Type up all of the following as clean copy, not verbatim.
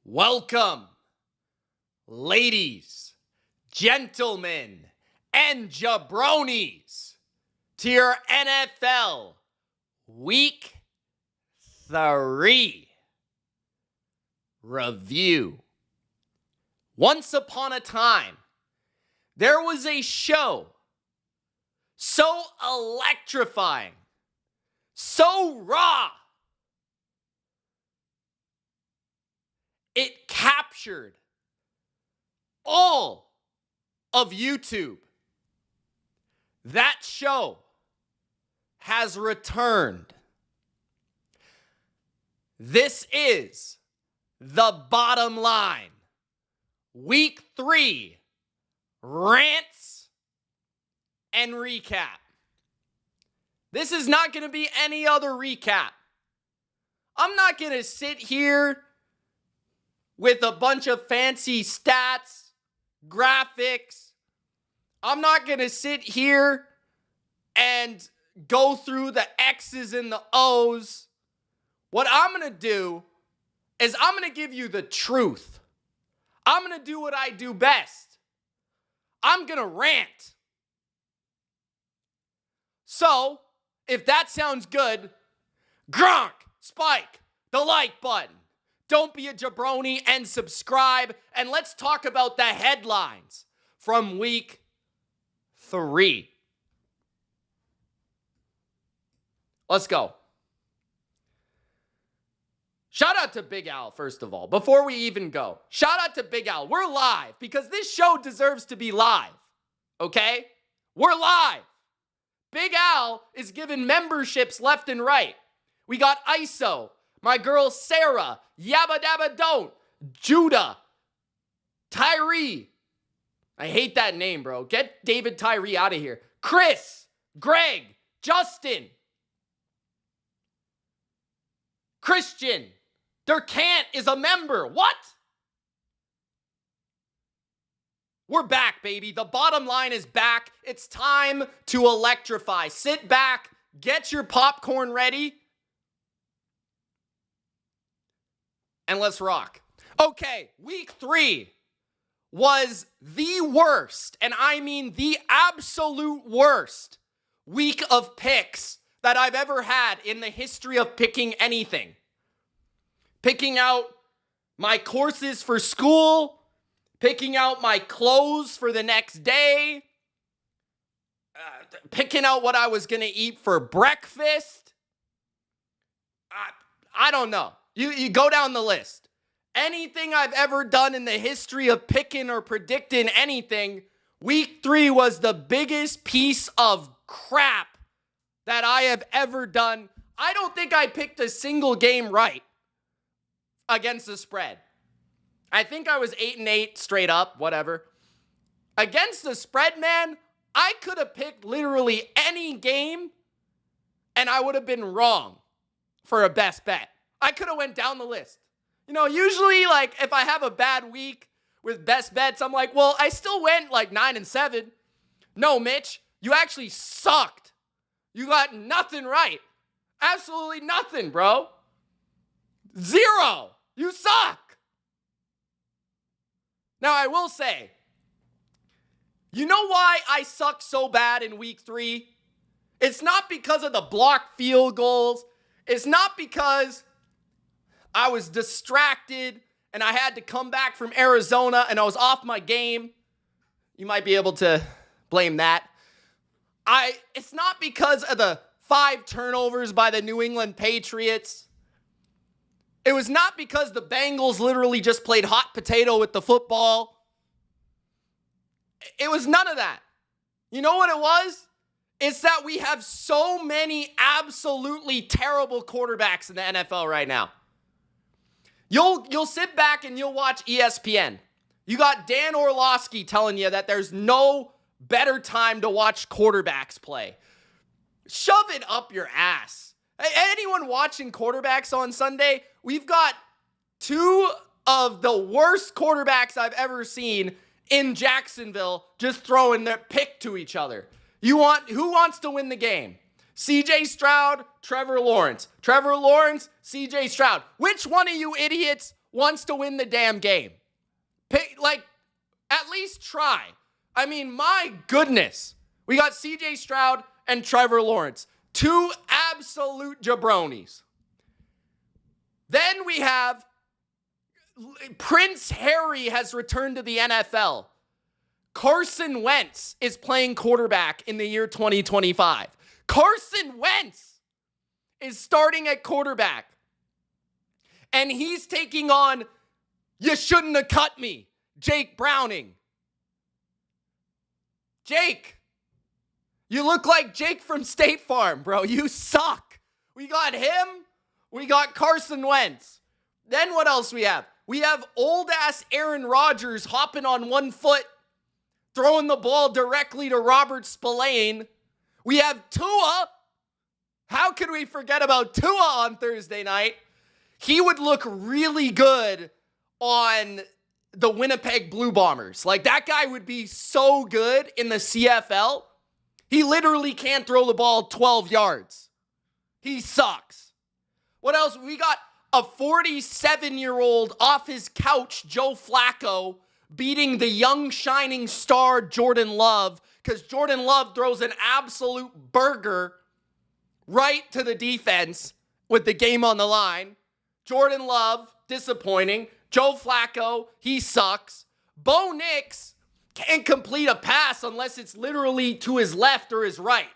Welcome, ladies, gentlemen, and jabronis, to your NFL Week 3 review. Once upon a time, there was a show so electrifying, so raw, it captured all of YouTube. That show has returned. This is The Bottom Line, Week 3, Rants and Recap. This is not going to be any other recap. I'm not going to sit here with a bunch of fancy stats, graphics. I'm not going to sit here and go through the X's and the O's. What I'm going to do is I'm going to give you the truth. I'm going to do what I do best. I'm going to rant. So, if that sounds good, Gronk, spike the like button. Don't be a jabroni and subscribe. And let's talk about the headlines from Week 3. Let's go. Shout out to Big Al, first of all. Before we even go, shout out to Big Al. We're live because this show deserves to be live. Okay? We're live. Big Al is giving memberships left and right. We got ISO, my girl Sarah, Yabba Dabba Don't, Judah, Tyree. I hate that name, bro. Get David Tyree out of here. Chris, Greg, Justin, Christian, Durkant is a member. What? We're back, baby. The bottom line is back. It's time to electrify. Sit back, get your popcorn ready, and let's rock. Okay, Week 3 was the worst, and I mean the absolute worst week of picks that I've ever had in the history of picking anything. Picking out my courses for school, picking out my clothes for the next day, picking out what I was going to eat for breakfast. I don't know. You go down the list. Anything I've ever done in the history of picking or predicting anything, Week 3 was the biggest piece of crap that I have ever done. I don't think I picked a single game right against the spread. I think I was 8-8 straight up, whatever. Against the spread, man, I could have picked literally any game and I would have been wrong for a best bet. I could have went down the list. You know, usually, like, if I have a bad week with best bets, I'm like, well, I still went, like, 9-7. No, Mitch, you actually sucked. You got nothing right. Absolutely nothing, bro. 0. You suck. Now, I will say, you know why I suck so bad in Week 3? It's not because of the blocked field goals. It's not because I was distracted and I had to come back from Arizona and I was off my game. You might be able to blame that. It's not because of the 5 turnovers by the New England Patriots. It was not because the Bengals literally just played hot potato with the football. It was none of that. You know what it was? It's that we have so many absolutely terrible quarterbacks in the NFL right now. You'll sit back and you'll watch ESPN. You got Dan Orlovsky telling you that there's no better time to watch quarterbacks play. Shove it up your ass. Anyone watching quarterbacks on Sunday, we've got 2 of the worst quarterbacks I've ever seen in Jacksonville just throwing their pick to each other. Who wants to win the game? CJ Stroud, Trevor Lawrence. Trevor Lawrence, CJ Stroud. Which one of you idiots wants to win the damn game. At least try. I mean, my goodness. We got CJ Stroud and Trevor Lawrence. Two absolute jabronis. Then we have Prince Harry has returned to the NFL. Carson Wentz is playing quarterback in the year 2025. Carson Wentz is starting at quarterback. And he's taking on, you shouldn't have cut me, Jake Browning. Jake, you look like Jake from State Farm, bro. You suck. We got him. We got Carson Wentz. Then what else we have? We have old-ass Aaron Rodgers hopping on one foot, throwing the ball directly to Robert Spillane. We have Tua. How could we forget about Tua on Thursday night? He would look really good on the Winnipeg Blue Bombers. Like, that guy would be so good in the CFL. He literally can't throw the ball 12 yards. He sucks. What else? We got a 47-year-old off his couch, Joe Flacco, beating the young shining star Jordan Love, because Jordan Love throws an absolute burger right to the defense with the game on the line. Jordan Love, disappointing. Joe Flacco, he sucks. Bo Nix can't complete a pass unless it's literally to his left or his right.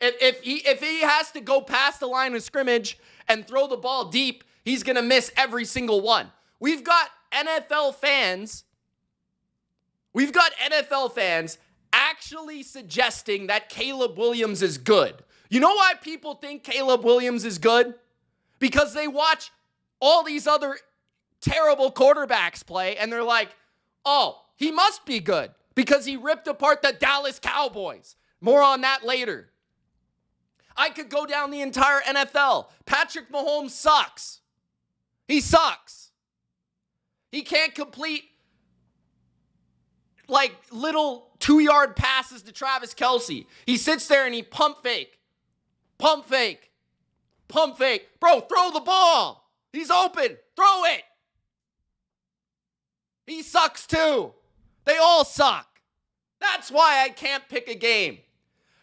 If he has to go past the line of scrimmage and throw the ball deep, he's going to miss every single one. We've got NFL fans actually suggesting that Caleb Williams is good. You know why people think Caleb Williams is good? Because they watch all these other terrible quarterbacks play, and they're like, oh, he must be good because he ripped apart the Dallas Cowboys. More on that later. I could go down the entire NFL. Patrick Mahomes sucks. He sucks. He can't complete like little 2-yard passes to Travis Kelce. He sits there and he pump fake. Pump fake. Pump fake. Bro, throw the ball. He's open. Throw it. He sucks too. They all suck. That's why I can't pick a game.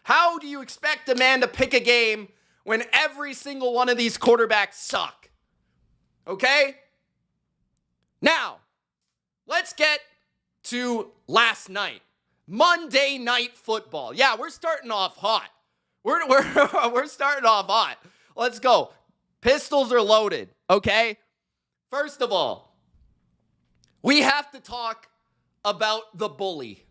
How do you expect a man to pick a game when every single one of these quarterbacks suck? Okay? Now, let's get to last night. Monday Night Football. Yeah, we're starting off hot. We're starting off hot. Let's go. Pistols are loaded, okay? First of all, we have to talk about the bully.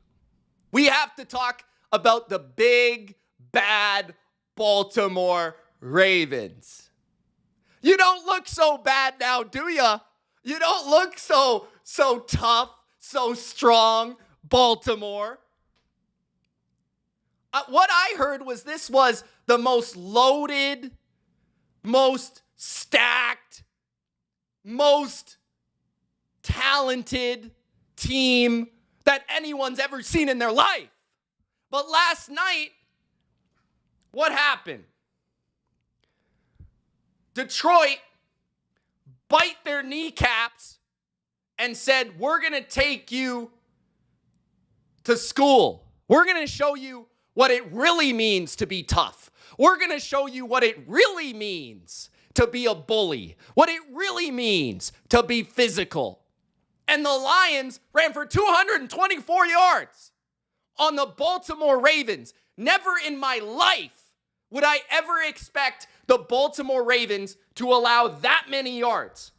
We have to talk about the big, bad Baltimore Ravens. You don't look so bad now, do ya? You don't look so tough, so strong, Baltimore. What I heard was this was the most loaded, most stacked, most talented team that anyone's ever seen in their life. But last night, what happened? Detroit bite their kneecaps and said, we're going to take you to school. We're going to show you what it really means to be tough. We're going to show you what it really means to be a bully, what it really means to be physical. And the Lions ran for 224 yards on the Baltimore Ravens. Never in my life would I ever expect the Baltimore Ravens to allow that many yards.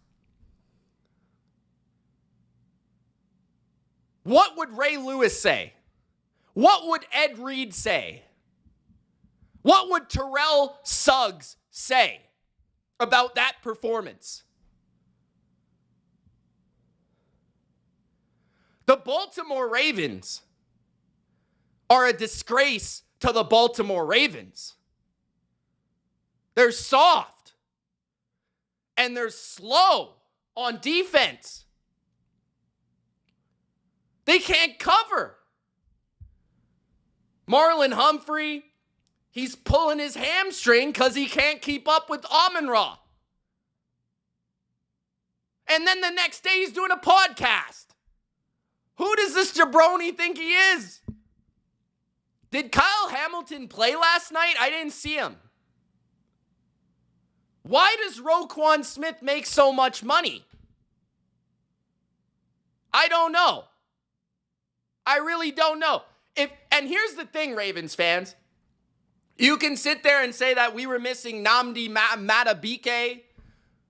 What would Ray Lewis say? What would Ed Reed say? What would Terrell Suggs say about that performance? The Baltimore Ravens are a disgrace to the Baltimore Ravens. They're soft and they're slow on defense. They can't cover. Marlon Humphrey, he's pulling his hamstring because he can't keep up with Amon-Ra. And then the next day he's doing a podcast. Who does this jabroni think he is? Did Kyle Hamilton play last night? I didn't see him. Why does Roquan Smith make so much money? I don't know. I really don't know. And here's the thing, Ravens fans. You can sit there and say that we were missing Nnamdi Madubuike.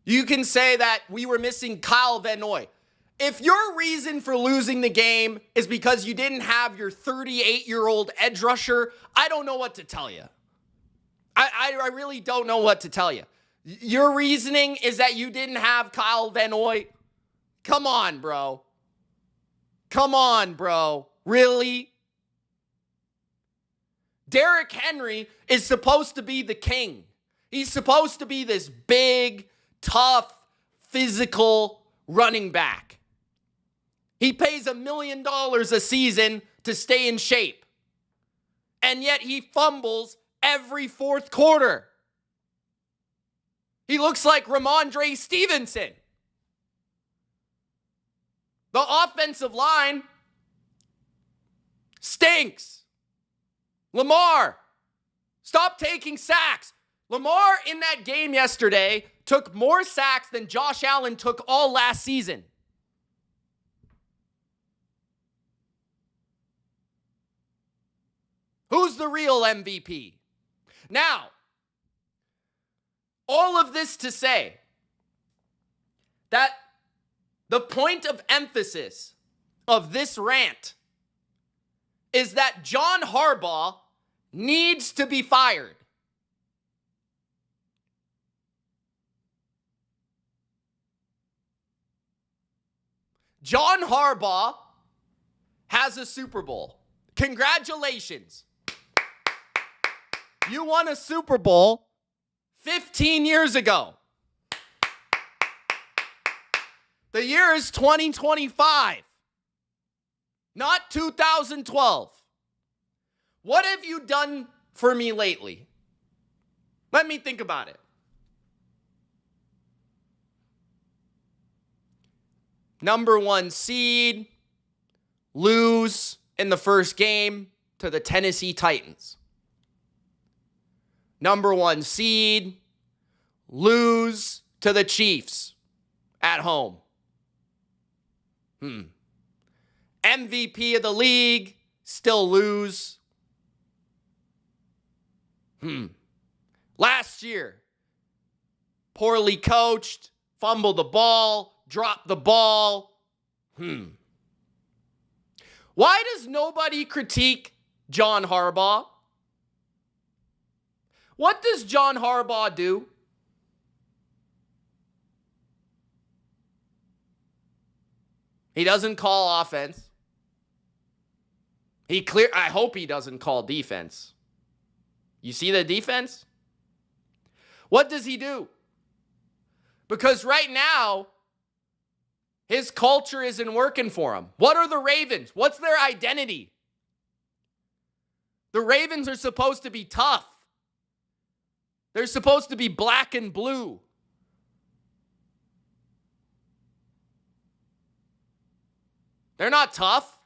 You can say that we were missing Kyle Van Noy. If your reason for losing the game is because you didn't have your 38-year-old edge rusher, I don't know what to tell you. I really don't know what to tell you. Your reasoning is that you didn't have Kyle Van Noy? Come on, bro. Come on, bro. Really? Derrick Henry is supposed to be the king. He's supposed to be this big, tough, physical running back. He pays $1 million a season to stay in shape. And yet he fumbles every fourth quarter. He looks like Ramondre Stevenson. The offensive line stinks. Lamar, stop taking sacks. Lamar in that game yesterday took more sacks than Josh Allen took all last season. Who's the real MVP? Now, all of this to say that the point of emphasis of this rant is that John Harbaugh needs to be fired. John Harbaugh has a Super Bowl. Congratulations. You won a Super Bowl 15 years ago. The year is 2025, not 2012. What have you done for me lately? Let me think about it. Number 1 seed, lose in the first game to the Tennessee Titans. Number 1 seed, lose to the Chiefs at home. MVP of the league, still lose. Last year, poorly coached, fumbled the ball, dropped the ball. Why does nobody critique John Harbaugh? What does John Harbaugh do? He doesn't call offense. I hope he doesn't call defense. You see the defense? What does he do? Because right now, his culture isn't working for him. What are the Ravens? What's their identity? The Ravens are supposed to be tough. They're supposed to be black and blue. They're not tough.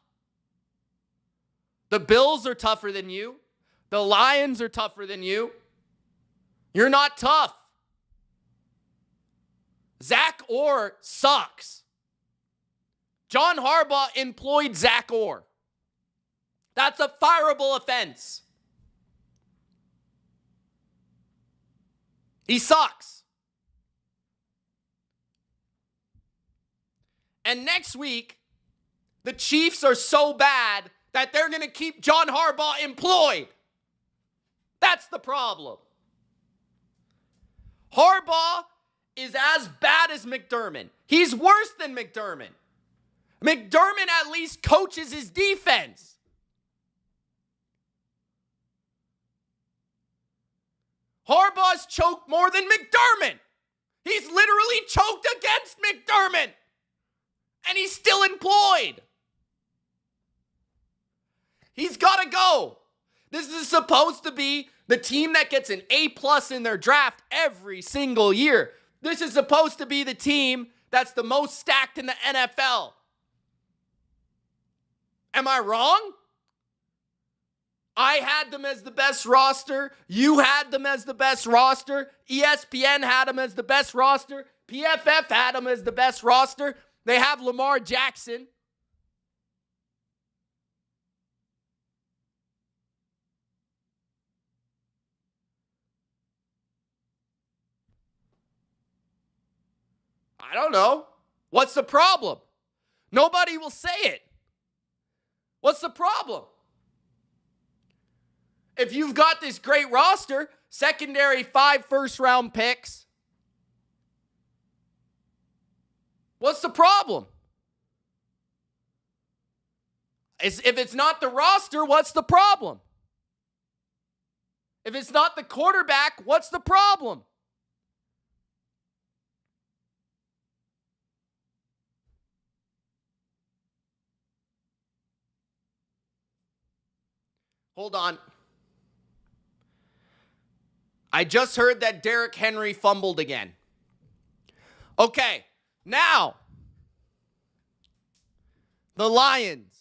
The Bills are tougher than you. The Lions are tougher than you. You're not tough. Zach Orr sucks. John Harbaugh employed Zach Orr. That's a fireable offense. He sucks. And next week, the Chiefs are so bad that they're going to keep John Harbaugh employed. That's the problem. Harbaugh is as bad as McDermott. He's worse than McDermott. McDermott at least coaches his defense. Harbaugh's choked more than McDermott. He's literally choked against McDermott. And he's still employed. He's got to go. This is supposed to be the team that gets an A+ in their draft every single year. This is supposed to be the team that's the most stacked in the NFL. Am I wrong? I had them as the best roster. You had them as the best roster. ESPN had them as the best roster. PFF had them as the best roster. They have Lamar Jackson. I don't know. What's the problem? Nobody will say it. What's the problem? If you've got this great roster, secondary 5 first-round picks, what's the problem? If it's not the roster, what's the problem? If it's not the quarterback, what's the problem? Hold on. I just heard that Derrick Henry fumbled again. Okay, now, the Lions.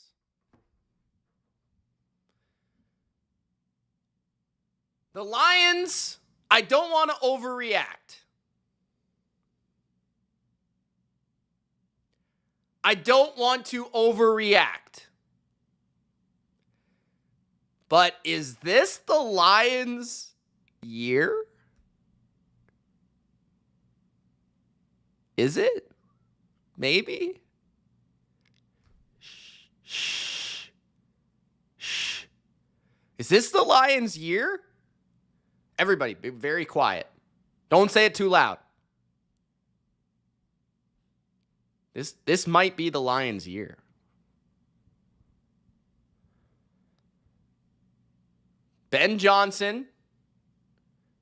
The Lions, I don't want to overreact. I don't want to overreact. But is this the Lions' year? Is it? Maybe? Shh. Is this the Lions' year? Everybody, be very quiet. Don't say it too loud. This might be the Lions' year. Ben Johnson,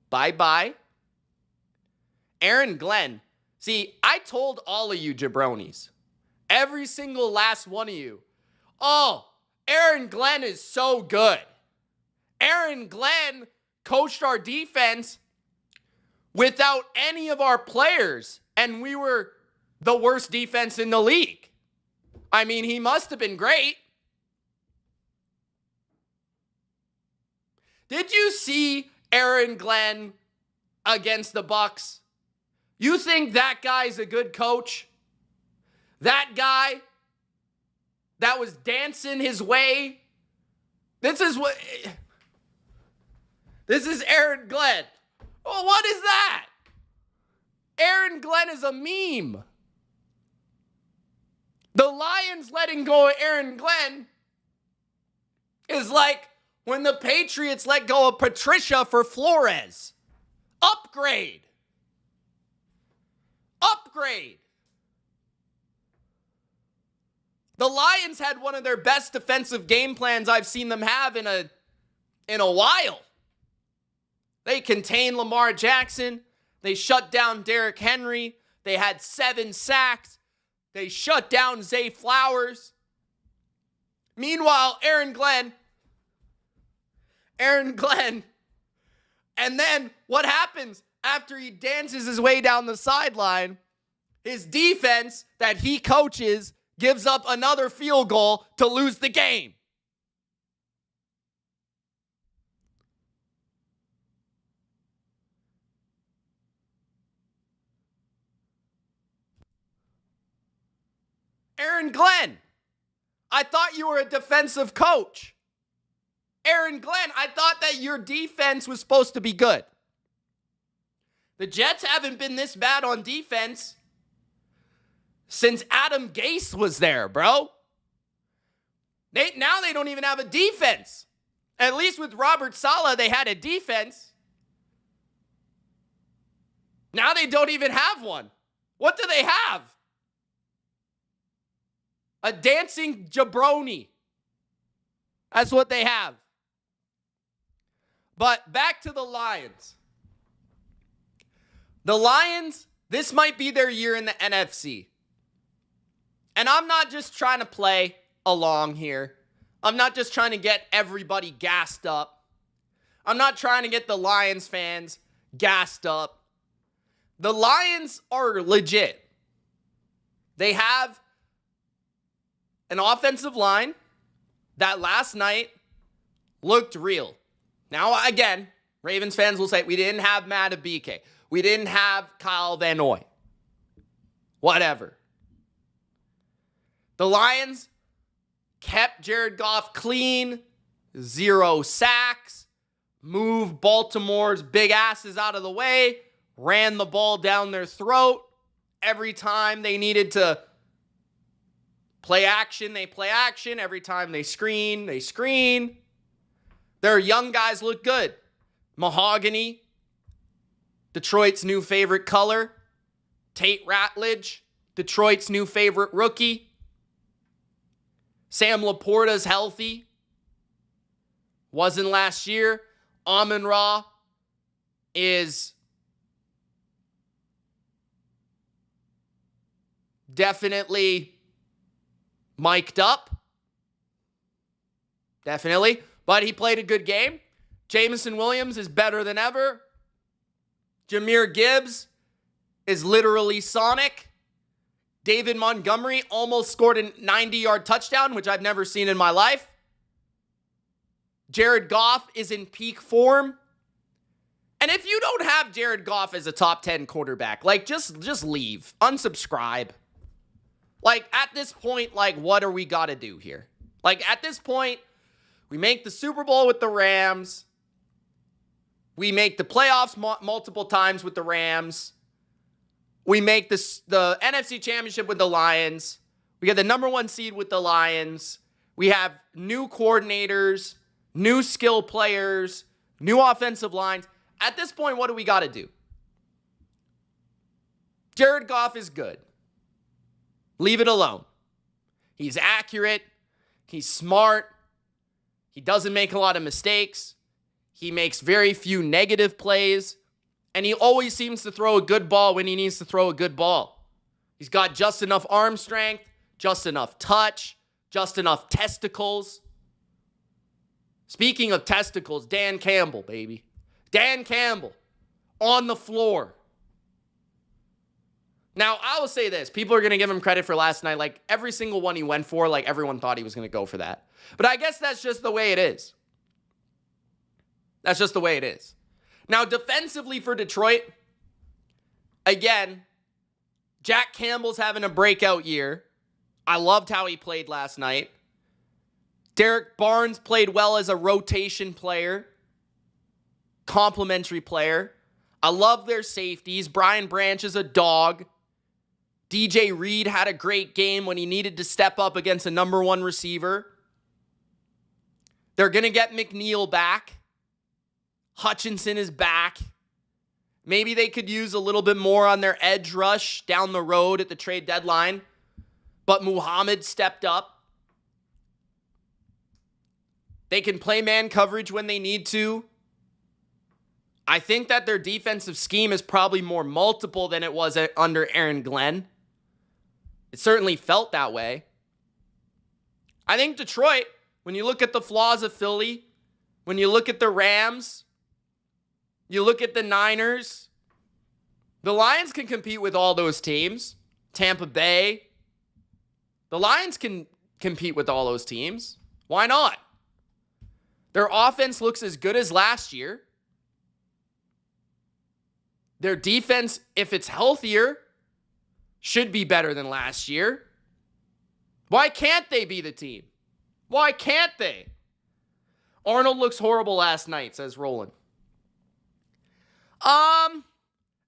bye-bye. Aaron Glenn. See, I told all of you jabronis, every single last one of you, oh, Aaron Glenn is so good. Aaron Glenn coached our defense without any of our players, and we were the worst defense in the league. I mean, he must have been great. Did you see Aaron Glenn against the Bucs? You think that guy's a good coach? That guy that was dancing his way? This is Aaron Glenn. Oh, what is that? Aaron Glenn is a meme. The Lions letting go of Aaron Glenn is like when the Patriots let go of Patricia for Flores. Upgrade. Upgrade. The Lions had one of their best defensive game plans I've seen them have in a while. They contained Lamar Jackson. They shut down Derrick Henry. They had 7 sacks. They shut down Zay Flowers. Meanwhile, Aaron Glenn, and then what happens after he dances his way down the sideline? His defense that he coaches gives up another field goal to lose the game. Aaron Glenn, I thought you were a defensive coach. Aaron Glenn, I thought that your defense was supposed to be good. The Jets haven't been this bad on defense since Adam Gase was there, bro. Now they don't even have a defense. At least with Robert Saleh, they had a defense. Now they don't even have one. What do they have? A dancing jabroni. That's what they have. But back to the Lions. The Lions, this might be their year in the NFC. And I'm not just trying to play along here. I'm not just trying to get everybody gassed up. I'm not trying to get the Lions fans gassed up. The Lions are legit. They have an offensive line that last night looked real. Now, again, Ravens fans will say, we didn't have Madubuike. We didn't have Kyle Van Noy. Whatever. The Lions kept Jared Goff clean, 0 sacks, moved Baltimore's big asses out of the way, ran the ball down their throat. Every time they needed to play action, they play action. Every time they screen, they screen. Their young guys look good. Mahogany, Detroit's new favorite color. Tate Ratledge, Detroit's new favorite rookie. Sam Laporta's healthy. Wasn't last year. Amon-Ra is definitely mic'd up. Definitely. But he played a good game. Jameson Williams is better than ever. Jahmyr Gibbs is literally Sonic. David Montgomery almost scored a 90-yard touchdown, which I've never seen in my life. Jared Goff is in peak form. And if you don't have Jared Goff as a top 10 quarterback, like, just leave. Unsubscribe. Like, at this point, like, what are we got to do here? Like, at this point, we make the Super Bowl with the Rams. We make the playoffs multiple times with the Rams. We make the NFC Championship with the Lions. We get the number 1 seed with the Lions. We have new coordinators, new skill players, new offensive lines. At this point, what do we got to do? Jared Goff is good. Leave it alone. He's accurate. He's smart. He doesn't make a lot of mistakes. He makes very few negative plays. And he always seems to throw a good ball when he needs to throw a good ball. He's got just enough arm strength, just enough touch, just enough testicles. Speaking of testicles, Dan Campbell, baby. Dan Campbell on the floor. Now, I will say this. People are going to give him credit for last night. Like, every single one he went for, like, everyone thought he was going to go for that. But I guess that's just the way it is. That's just the way it is. Now, defensively for Detroit, again, Jack Campbell's having a breakout year. I loved how he played last night. Derek Barnes played well as a rotation player, complimentary player. I love their safeties. Brian Branch is a dog. DJ Reed had a great game when he needed to step up against a number 1 receiver. They're going to get McNeil back. Hutchinson is back. Maybe they could use a little bit more on their edge rush down the road at the trade deadline. But Muhammad stepped up. They can play man coverage when they need to. I think that their defensive scheme is probably more multiple than it was under Aaron Glenn. It certainly felt that way. I think Detroit, when you look at the flaws of Philly, when you look at the Rams, you look at the Niners, the Lions can compete with all those teams. Tampa Bay. The Lions can compete with all those teams. Why not? Their offense looks as good as last year. Their defense, if it's healthier, should be better than last year. Why can't they be the team? Why can't they? Arnold looks horrible last night, says Roland.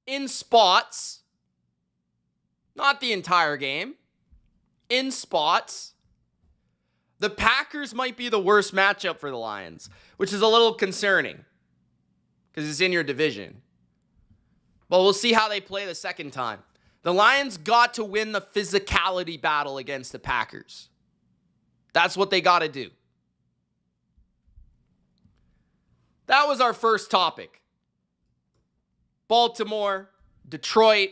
In spots. Not the entire game. In spots. The Packers might be the worst matchup for the Lions, which is a little concerning because it's in your division. But we'll see how they play the second time. The Lions got to win the physicality battle against the Packers. That's what they got to do. That was our first topic. Baltimore, Detroit.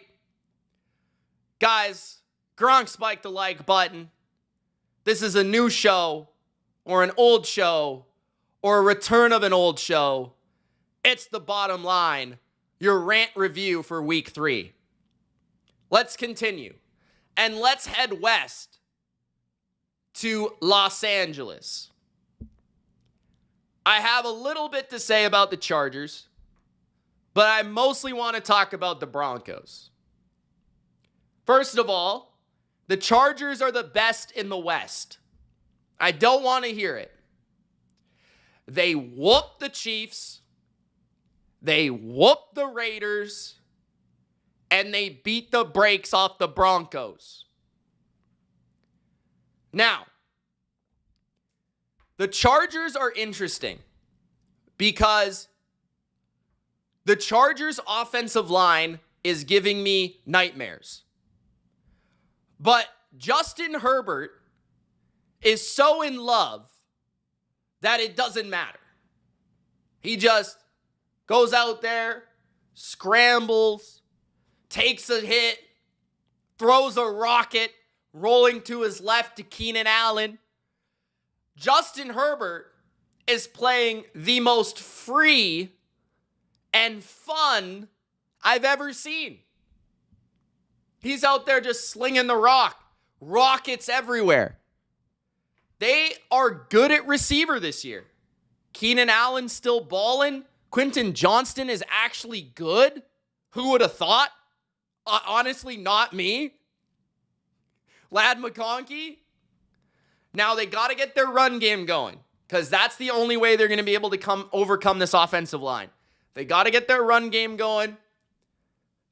Guys, Gronk spiked the like button. This is a new show or an old show or a return of an old show. It's The Bottom Line, your rant review for week 3. Let's continue. and let's head west to Los Angeles. I have a little bit to say about the Chargers, but I mostly want to talk about the Broncos. First of all, the Chargers are the best in the West. I don't want to hear it. They whooped the Chiefs, they whooped the Raiders, and they beat the brakes off the Broncos. Now, the Chargers are interesting because the Chargers' offensive line is giving me nightmares. But Justin Herbert is so in love that it doesn't matter. He just goes out there, scrambles, takes a hit, throws a rocket, rolling to his left to Keenan Allen. Justin Herbert is playing the most free and fun I've ever seen. He's out there just slinging the rock. Rockets everywhere. They are good at receiver this year. Keenan Allen's still balling. Quentin Johnston is actually good. Who would have thought? Honestly, not me. Lad McConkey. Now they got to get their run game going because that's the only way they're going to be able to overcome this offensive line. They got to get their run game going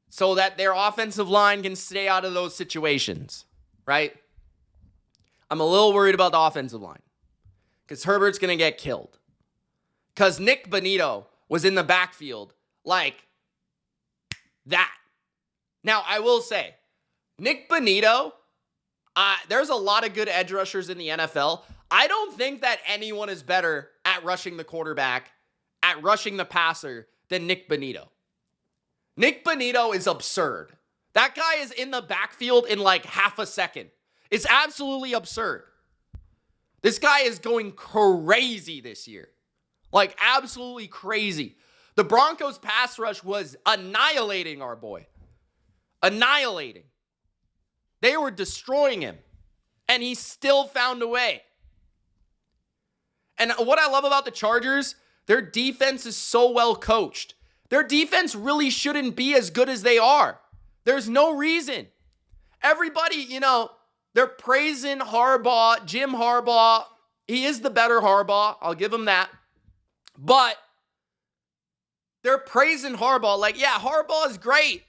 so that their offensive line can stay out of those situations, right? I'm a little worried about the offensive line because Herbert's going to get killed. Because Nick Bonito was in the backfield like that. Now, I will say, Nick Bonito, there's a lot of good edge rushers in the NFL. I don't think that anyone is better at rushing the quarterback, at rushing the passer than Nick Bonito. Nick Bonito is absurd. That guy is in the backfield in like half a second. It's absolutely absurd. This guy is going crazy this year. Like absolutely crazy. The Broncos pass rush was annihilating our boy. Annihilating. They were destroying him. And he still found a way. And what I love about the Chargers, their defense is so well coached. Their defense really shouldn't be as good as they are. There's no reason. Everybody, they're praising Harbaugh, Jim Harbaugh. He is the better Harbaugh. I'll give him that. But they're praising Harbaugh like, yeah, Harbaugh is great.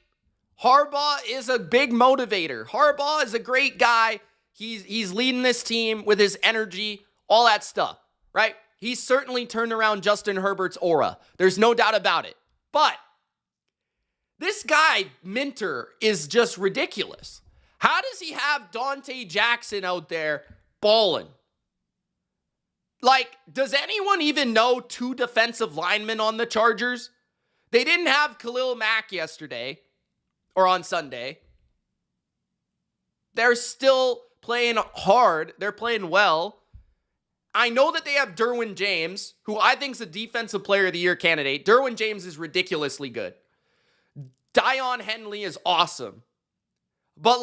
Harbaugh is a big motivator. Harbaugh is a great guy. He's leading this team with his energy, all that stuff, right? He's certainly turned around Justin Herbert's aura. There's no doubt about it. But this guy, Minter, is just ridiculous. How does he have Dante Jackson out there balling? Like, does anyone even know two defensive linemen on the Chargers? They didn't have Khalil Mack yesterday or on Sunday. They're still playing hard. They're playing well. I know that they have Derwin James, who I think is a defensive player of the year candidate. Derwin James is ridiculously good. Dion Henley is awesome. But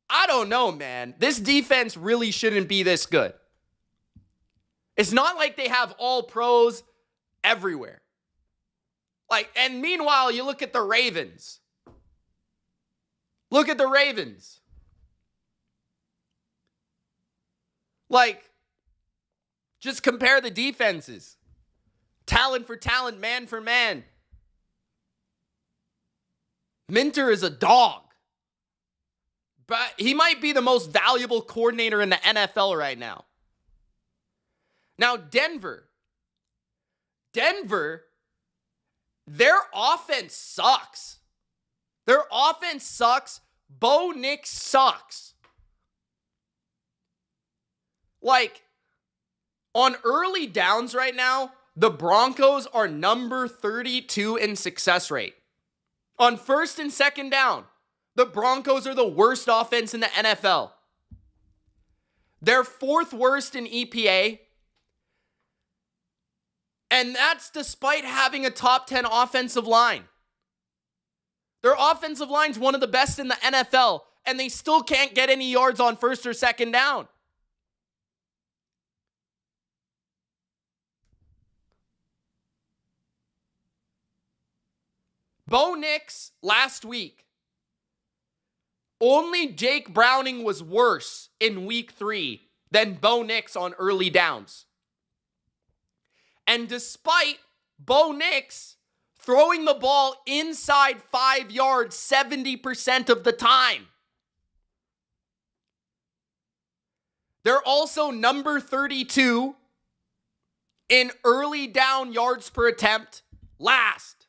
I don't know, man. This defense really shouldn't be this good. It's not like they have all pros everywhere. And meanwhile, you look at the Ravens. Look at the Ravens. Just compare the defenses. Talent for talent, man for man. Minter is a dog. But he might be the most valuable coordinator in the NFL right now. Now, Denver, their offense sucks. Their offense sucks. Bo Nix sucks. On early downs right now, the Broncos are number 32 in success rate. On first and second down, the Broncos are the worst offense in the NFL. They're fourth worst in EPA. And that's despite having a top 10 offensive line. Their offensive line's one of the best in the NFL, and they still can't get any yards on first or second down. Bo Nix last week. Only Jake Browning was worse in week 3 than Bo Nix on early downs. And despite Bo Nix throwing the ball inside 5 yards 70% of the time, they're also number 32 in early down yards per attempt last.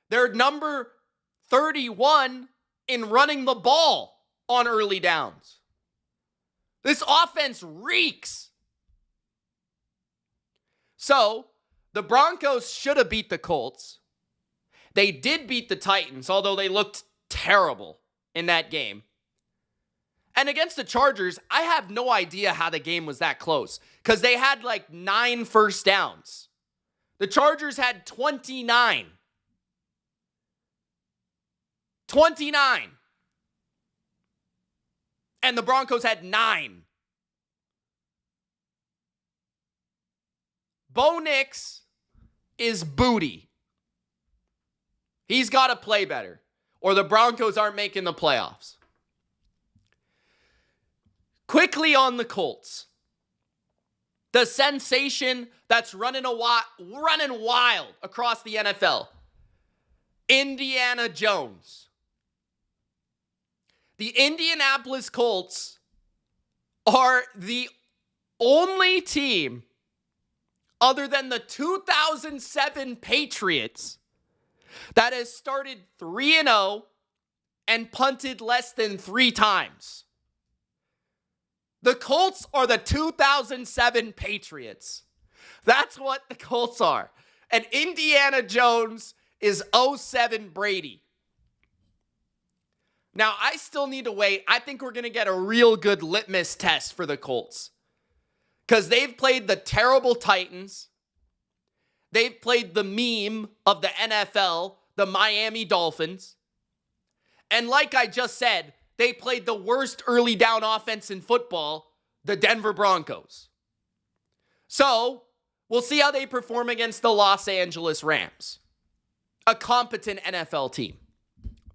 They're number 31 in running the ball on early downs. This offense reeks. So, the Broncos should have beat the Colts. They did beat the Titans, although they looked terrible in that game. And against the Chargers, I have no idea how the game was that close, because they had like 9 first downs. The Chargers had 29. 29. And the Broncos had 9. Bo Nix is booty. He's got to play better, or the Broncos aren't making the playoffs. Quickly on the Colts. The sensation that's running wild across the NFL. Indiana Jones. The Indianapolis Colts are the only team other than the 2007 Patriots that has started 3-0 and punted less than 3 times. The Colts are the 2007 Patriots. That's what the Colts are. And Indiana Jones is 07 Brady. Now, I still need to wait. I think we're going to get a real good litmus test for the Colts, because they've played the terrible Titans. They've played the meme of the NFL, the Miami Dolphins. And like I just said, they played the worst early down offense in football, the Denver Broncos. So, we'll see how they perform against the Los Angeles Rams, a competent NFL team.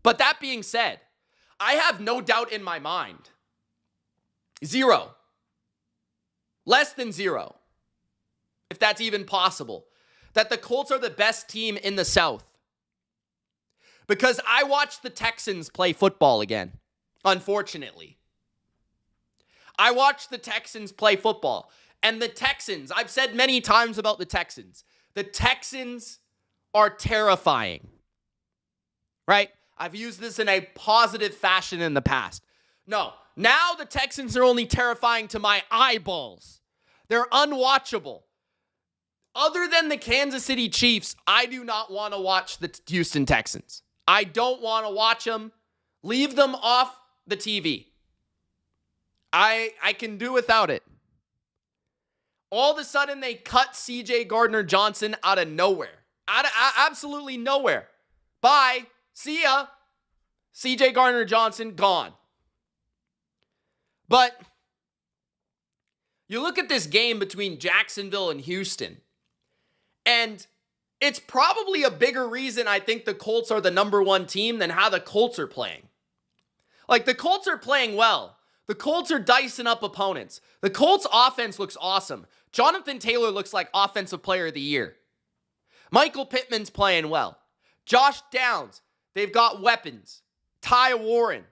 But that being said, I have no doubt in my mind, 0, less than 0, if that's even possible, that the Colts are the best team in the South. Because I watched the Texans play football again, unfortunately. I watched the Texans play football. And the Texans, I've said many times about the Texans are terrifying. Right? I've used this in a positive fashion in the past. No, now the Texans are only terrifying to my eyeballs. They're unwatchable. Other than the Kansas City Chiefs, I do not want to watch the Houston Texans. I don't want to watch them. Leave them off the TV. I can do without it. All of a sudden, they cut C.J. Gardner-Johnson out of nowhere. Absolutely nowhere. Bye. See ya. C.J. Gardner-Johnson, gone. But you look at this game between Jacksonville and Houston, and it's probably a bigger reason I think the Colts are the number 1 team than how the Colts are playing. Like, the Colts are playing well. The Colts are dicing up opponents. The Colts offense looks awesome. Jonathan Taylor looks like Offensive Player of the Year. Michael Pittman's playing well. Josh Downs, they've got weapons. Ty Warren.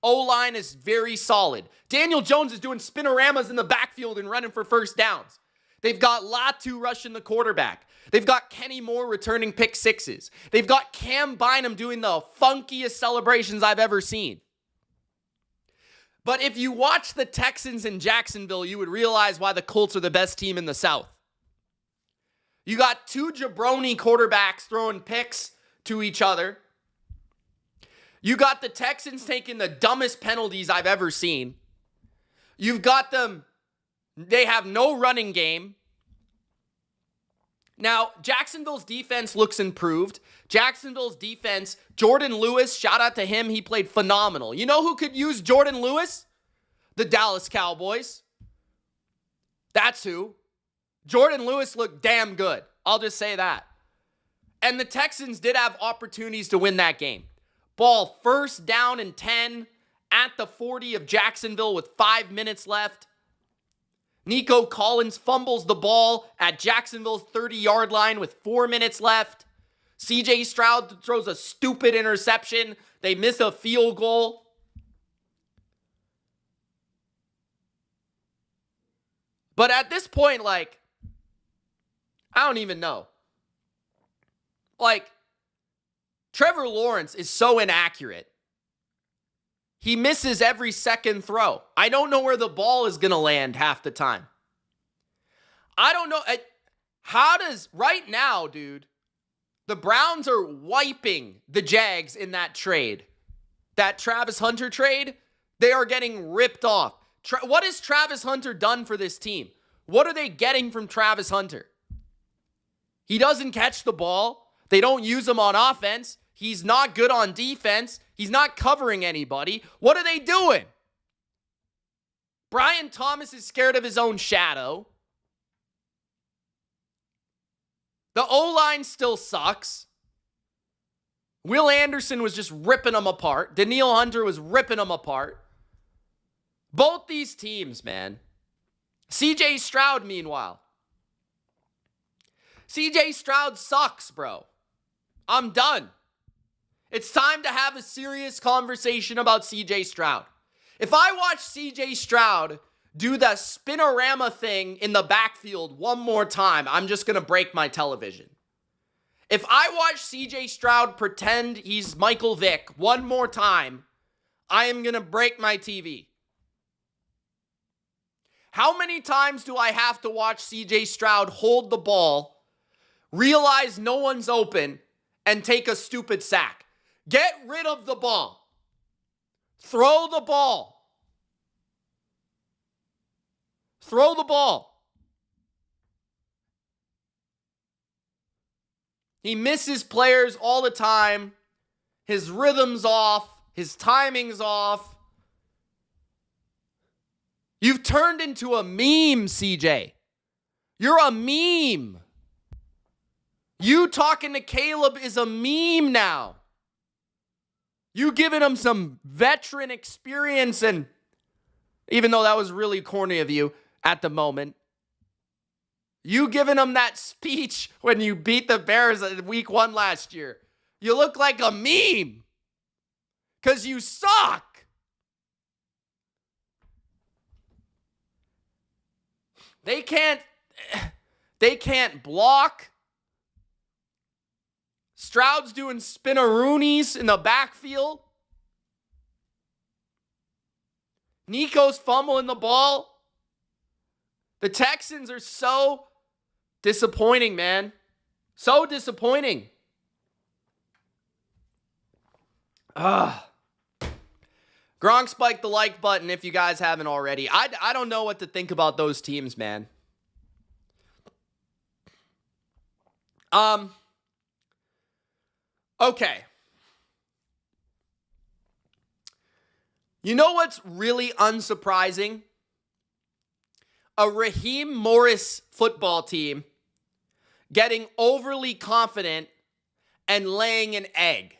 O-line is very solid. Daniel Jones is doing spinoramas in the backfield and running for first downs. They've got Latu rushing the quarterback. They've got Kenny Moore returning pick sixes. They've got Cam Bynum doing the funkiest celebrations I've ever seen. But if you watch the Texans in Jacksonville, you would realize why the Colts are the best team in the South. You got 2 jabroni quarterbacks throwing picks to each other. You got the Texans taking the dumbest penalties I've ever seen. You've got them, they have no running game. Now, Jacksonville's defense looks improved. Jacksonville's defense, Jordan Lewis, shout out to him. He played phenomenal. You know who could use Jordan Lewis? The Dallas Cowboys. That's who. Jordan Lewis looked damn good. I'll just say that. And the Texans did have opportunities to win that game. Ball first down and 10 at the 40 of Jacksonville with 5 minutes left. Nico Collins fumbles the ball at Jacksonville's 30-yard line with 4 minutes left. CJ Stroud throws a stupid interception. They miss a field goal. But at this point, like, I don't even know. Like, Trevor Lawrence is so inaccurate. He misses every second throw. I don't know where the ball is going to land half the time. I don't know. How does, right now, dude, the Browns are wiping the Jags in that trade. That Travis Hunter trade, they are getting ripped off. What has Travis Hunter done for this team? What are they getting from Travis Hunter? He doesn't catch the ball. They don't use him on offense. He's not good on defense. He's not covering anybody. What are they doing? Brian Thomas is scared of his own shadow. The O-line still sucks. Will Anderson was just ripping them apart. Daniil Hunter was ripping them apart. Both these teams, man. CJ Stroud, meanwhile. CJ Stroud sucks, bro. I'm done. It's time to have a serious conversation about CJ Stroud. If I watch CJ Stroud do the spinorama thing in the backfield one more time, I'm just going to break my television. If I watch CJ Stroud pretend he's Michael Vick one more time, I am going to break my TV. How many times do I have to watch CJ Stroud hold the ball, realize no one's open, and take a stupid sack? Get rid of the ball. Throw the ball. Throw the ball. He misses players all the time. His rhythm's off. His timing's off. You've turned into a meme, CJ. You're a meme. You talking to Caleb is a meme now. You giving him some veteran experience, and even though that was really corny of you at the moment, you giving him that speech when you beat the Bears in week 1 last year. You look like a meme because you suck. They can't block. Stroud's doing spinaroonies in the backfield. Nico's fumbling the ball. The Texans are so disappointing, man. So disappointing. Gronk spiked the like button if you guys haven't already. I don't know what to think about those teams, man. Okay. You know what's really unsurprising? A Raheem Morris football team getting overly confident and laying an egg.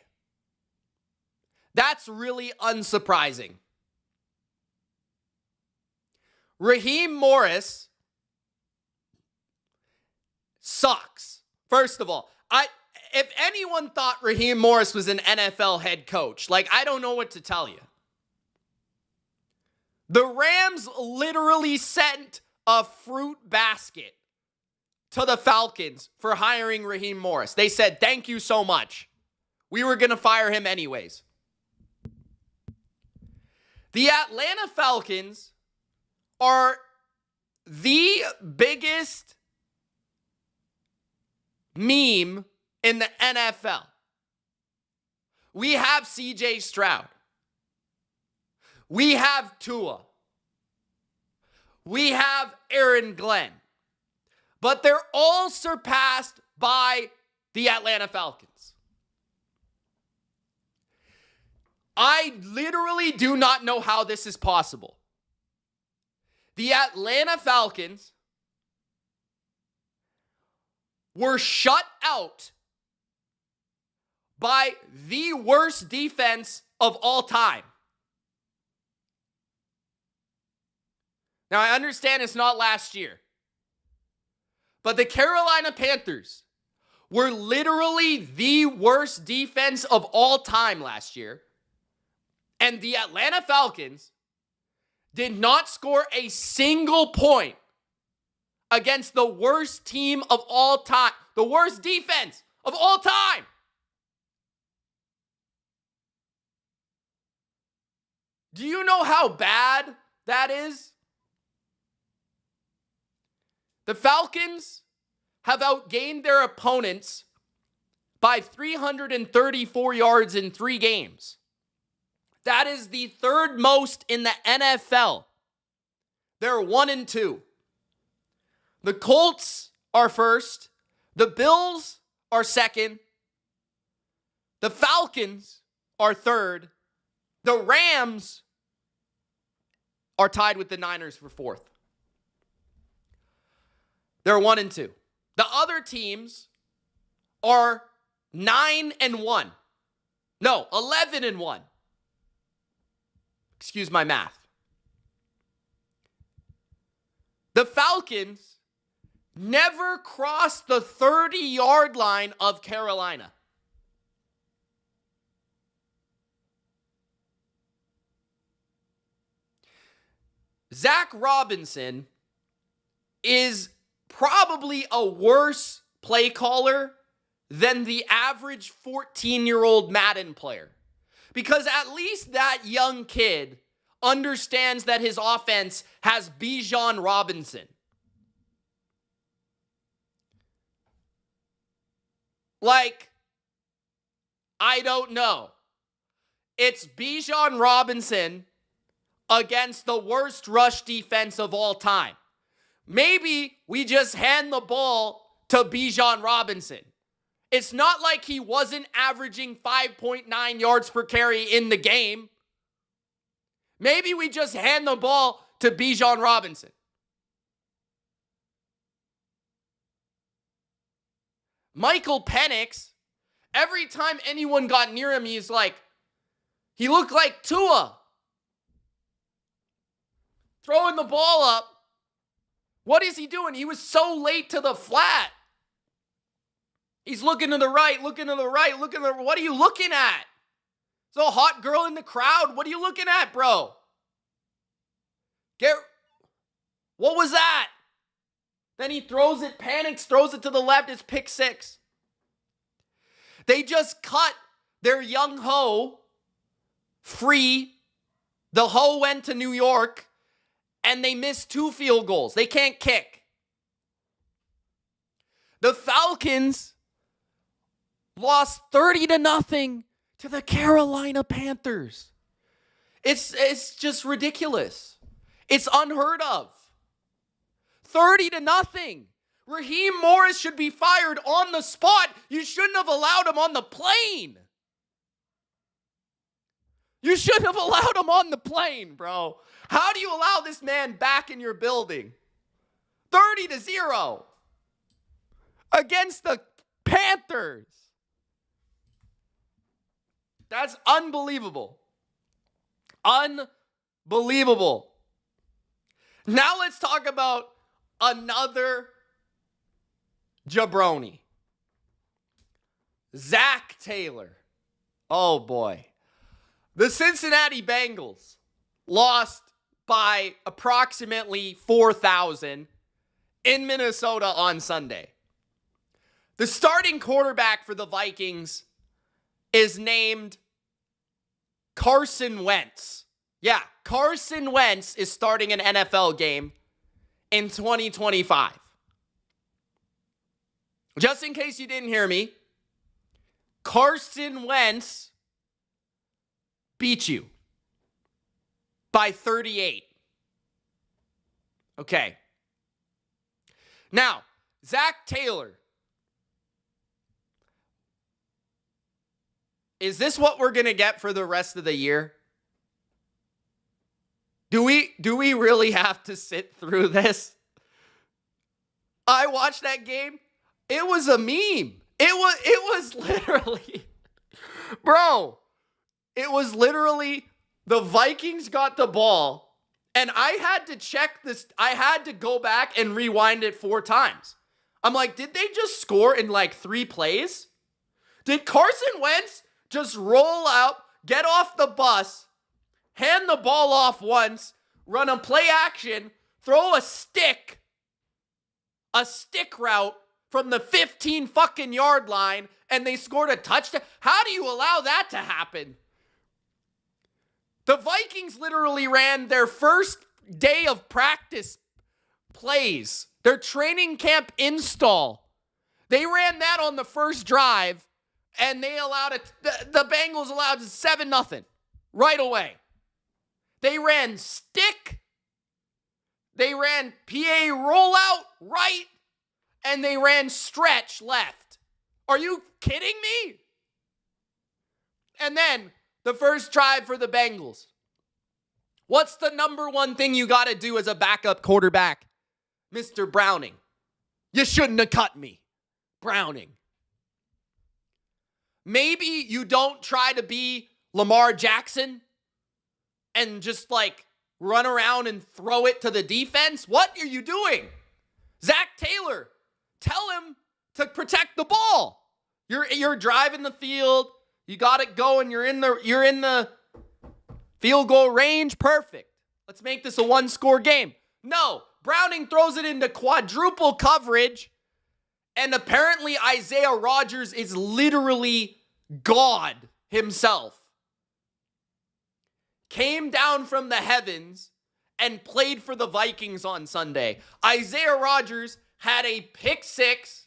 That's really unsurprising. Raheem Morris sucks. First of all, if anyone thought Raheem Morris was an NFL head coach, like, I don't know what to tell you. The Rams literally sent a fruit basket to the Falcons for hiring Raheem Morris. They said, thank you so much. We were going to fire him anyways. The Atlanta Falcons are the biggest meme in the NFL. We have CJ Stroud. We have Tua. We have Aaron Glenn. but they're all surpassed by the Atlanta Falcons. I literally do not know how this is possible. The Atlanta Falcons were shut out by the worst defense of all time. Now, I understand it's not last year, but the Carolina Panthers were literally the worst defense of all time last year, and the Atlanta Falcons did not score a single point against the worst team of all time, the worst defense of all time. Do you know how bad that is? The Falcons have outgained their opponents by 334 yards in 3 games. That is the third most in the NFL. They're 1-2. The Colts are first. The Bills are second. The Falcons are third. The Rams are tied with the Niners for fourth. They're 1-2. The other teams are 9-1. No, 11-1. Excuse my math. The Falcons never crossed the 30-yard line of Carolina. Zach Robinson is probably a worse play caller than the average 14-year-old Madden player. Because at least that young kid understands that his offense has Bijan Robinson. Like, I don't know. It's Bijan Robinson against the worst rush defense of all time. Maybe we just hand the ball to Bijan Robinson. It's not like he wasn't averaging 5.9 yards per carry in the game. Maybe we just hand the ball to Bijan Robinson. Michael Penix, every time anyone got near him, he looked like Tua. Throwing the ball up. What is he doing? He was so late to the flat. He's looking to the right, looking to the right, looking to the... What are you looking at? There's a hot girl in the crowd. What are you looking at, bro? What was that? Then he throws it, panics, throws it to the left. It's pick 6. They just cut their young hoe free. The hoe went to New York. And they missed 2 field goals. They can't kick. The Falcons lost 30-0 to the Carolina Panthers. It's just ridiculous. It's unheard of. 30-0. Raheem Morris should be fired on the spot. You shouldn't have allowed him on the plane. You shouldn't have allowed him on the plane, bro. How do you allow this man back in your building? 30-0 against the Panthers. That's unbelievable. Unbelievable. Now let's talk about another jabroni. Zach Taylor. Oh boy. The Cincinnati Bengals lost by approximately 4,000 in Minnesota on Sunday. The starting quarterback for the Vikings is named Carson Wentz. Yeah, Carson Wentz is starting an NFL game in 2025. Just in case you didn't hear me, Carson Wentz beat you by 38. Okay. Now, Zach Taylor. Is this what we're going to get for the rest of the year? Do we really have to sit through this? I watched that game. It was a meme. It was literally, bro, it was literally the Vikings got the ball, and I had to check this. I had to go back and rewind it 4 times. I'm like, did they just score in like 3 plays? Did Carson Wentz just roll out, get off the bus, hand the ball off once, run a play action, throw a stick route from the 15 fucking yard line, and they scored a touchdown? How do you allow that to happen? The Vikings literally ran their first day of practice plays, their training camp install. They ran that on the first drive, and they allowed it. The Bengals allowed 7-0 right away. They ran stick. They ran PA rollout right. And they ran stretch left. Are you kidding me? And then the first drive for the Bengals. What's the number one thing you got to do as a backup quarterback? Mr. Browning. You shouldn't have cut me. Browning. Maybe you don't try to be Lamar Jackson and just like run around and throw it to the defense. What are you doing? Zach Taylor, tell him to protect the ball. You're driving the field. You got it going. You're in the field goal range. Perfect. Let's make this a 1-score game. No, Browning throws it into quadruple coverage. And apparently Isaiah Rodgers is literally God himself. Came down from the heavens and played for the Vikings on Sunday. Isaiah Rodgers had a pick 6,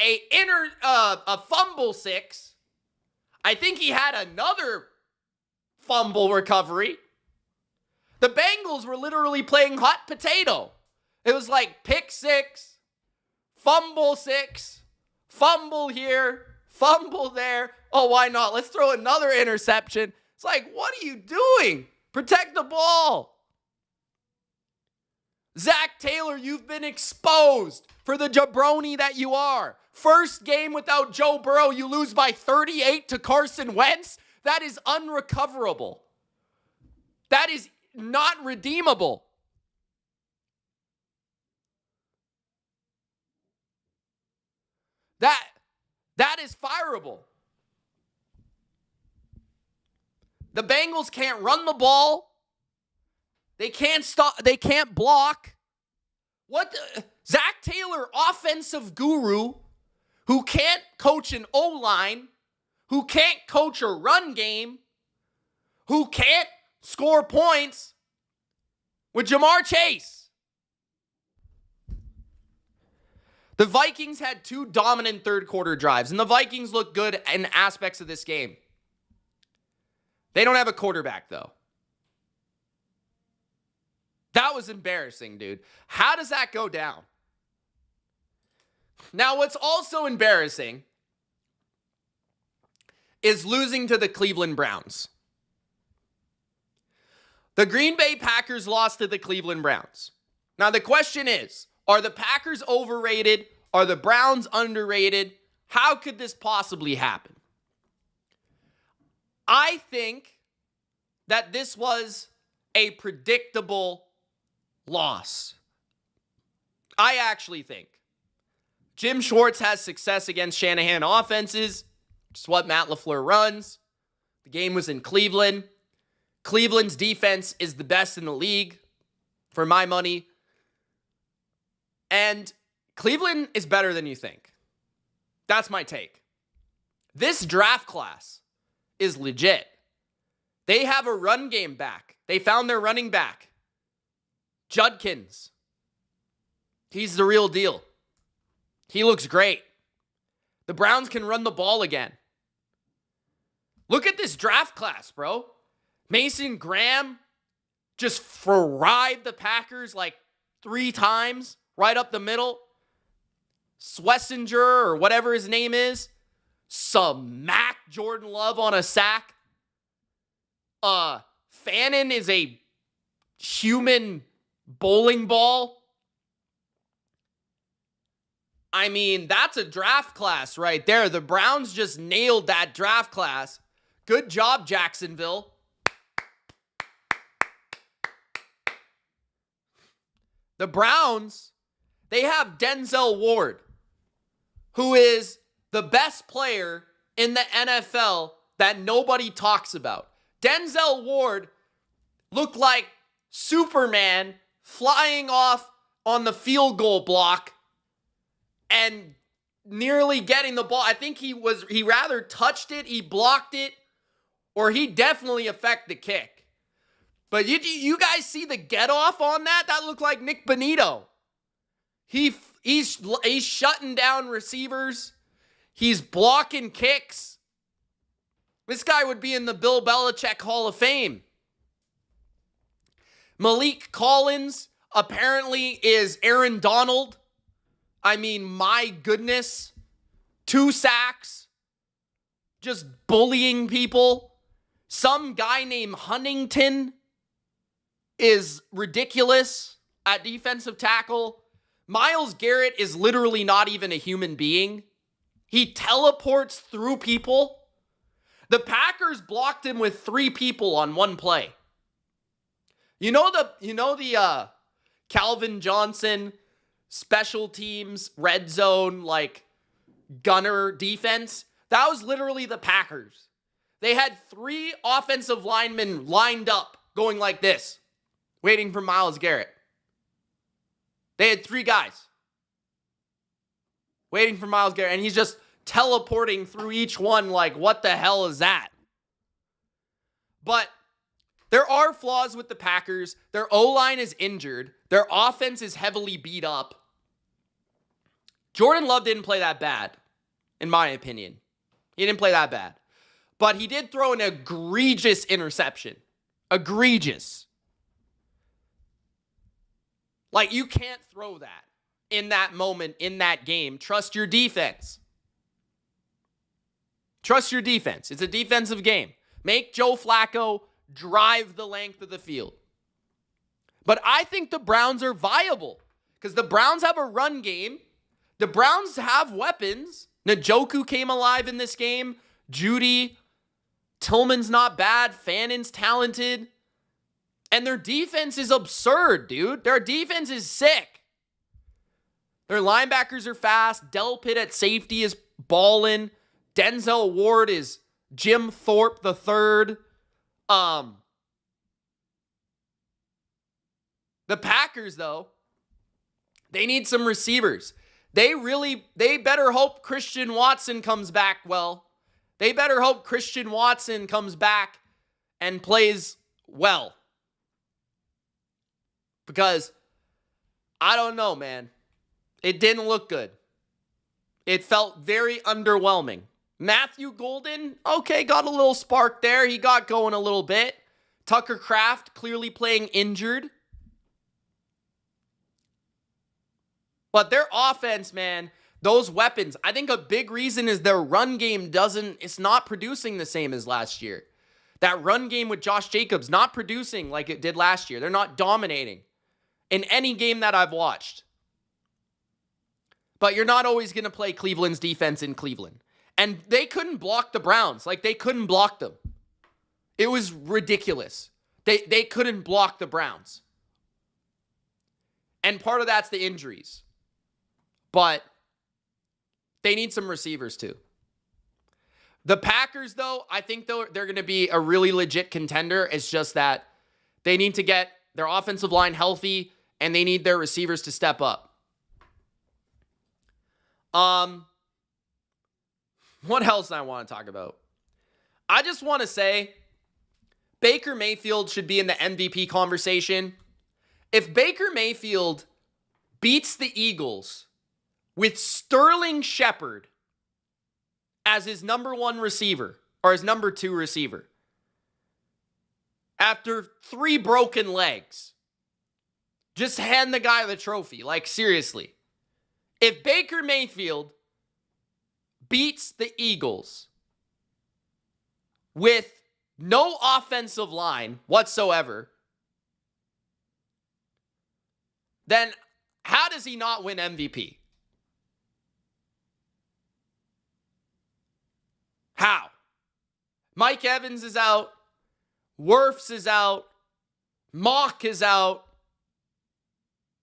a fumble 6. I think he had another fumble recovery. The Bengals were literally playing hot potato. It was like pick 6, fumble 6, fumble here, fumble there. Oh, why not? Let's throw another interception. It's like, what are you doing? Protect the ball. Zach Taylor, you've been exposed for the jabroni that you are. First game without Joe Burrow, you lose by 38 to Carson Wentz. That is unrecoverable. That is not redeemable. That is fireable. The Bengals can't run the ball. They can't stop. They can't block. Zach Taylor, offensive guru, who can't coach an O-line, who can't coach a run game, who can't score points with Jamar Chase. The Vikings had 2 dominant third quarter drives, and the Vikings look good in aspects of this game. They don't have a quarterback, though. That was embarrassing, dude. How does that go down? Now, what's also embarrassing is losing to the Cleveland Browns. The Green Bay Packers lost to the Cleveland Browns. Now, the question is, are the Packers overrated? Are the Browns underrated? How could this possibly happen? I think that this was a predictable loss. I actually think Jim Schwartz has success against Shanahan offenses. It's what Matt LaFleur runs. The game was in Cleveland. Cleveland's defense is the best in the league, for my money. And Cleveland is better than you think. That's my take. This draft class is legit. They have a run game back. They found their running back, Judkins. He's the real deal. He looks great. The Browns can run the ball again. Look at this draft class, bro. Mason Graham just fried the Packers like 3 times right up the middle. Schlesinger or whatever his name is smack Jordan Love on a sack. Fannin is a human bowling ball. I mean, that's a draft class right there. The Browns just nailed that draft class. Good job, Jacksonville. The Browns, they have Denzel Ward, who is the best player in the NFL that nobody talks about. Denzel Ward looked like Superman flying off on the field goal block and nearly getting the ball. I think he rather touched it, he blocked it, or he definitely affected the kick. But you guys see the get off on that? That looked like Nick Bonito. He's shutting down receivers. He's blocking kicks. This guy would be in the Bill Belichick Hall of Fame. Malik Collins apparently is Aaron Donald. I mean, my goodness. 2 sacks. Just bullying people. Some guy named Huntington is ridiculous at defensive tackle. Myles Garrett is literally not even a human being. He teleports through people. The Packers blocked him with 3 people on one play. You know the Calvin Johnson special teams red zone like gunner defense? That was literally the Packers. They had 3 offensive linemen lined up going like this, waiting for Myles Garrett. They had 3 guys waiting for Myles Garrett, and he's just teleporting through each one like, what the hell is that? But there are flaws with the Packers. Their O-line is injured. Their offense is heavily beat up. Jordan Love didn't play that bad, in my opinion. He didn't play that bad. But he did throw an egregious interception. Egregious. Like, you can't throw that in that moment, in that game. Trust your defense. Trust your defense. It's a defensive game. Make Joe Flacco drive the length of the field. But I think the Browns are viable because the Browns have a run game. The Browns have weapons. Njoku came alive in this game. Judy. Tillman's not bad. Fannin's talented. And their defense is absurd, dude. Their defense is sick. Their linebackers are fast. Delpit at safety is ballin'. Denzel Ward is Jim Thorpe the third. The Packers, though, they need some receivers. They better hope Christian Watson comes back well. They better hope Christian Watson comes back and plays well. Because, I don't know, man. It didn't look good. It felt very underwhelming. Matthew Golden, okay, got a little spark there. He got going a little bit. Tucker Kraft clearly playing injured. But their offense, man, those weapons, I think a big reason is their run game it's not producing the same as last year. That run game with Josh Jacobs not producing like it did last year. They're not dominating in any game that I've watched. But you're not always going to play Cleveland's defense in Cleveland. And they couldn't block the Browns. Like, they couldn't block them. It was ridiculous. They couldn't block the Browns. And part of that's the injuries. But they need some receivers too. The Packers, though, I think they're going to be a really legit contender. It's just that they need to get their offensive line healthy and they need their receivers to step up. What else I want to talk about? I just want to say Baker Mayfield should be in the MVP conversation. If Baker Mayfield beats the Eagles with Sterling Shepard as his number 1 receiver or his number 2 receiver after 3 broken legs, just hand the guy the trophy. Like, seriously. If Baker Mayfield beats the Eagles with no offensive line whatsoever, then how does he not win MVP? How? Mike Evans is out. Wirfs is out. Mock is out.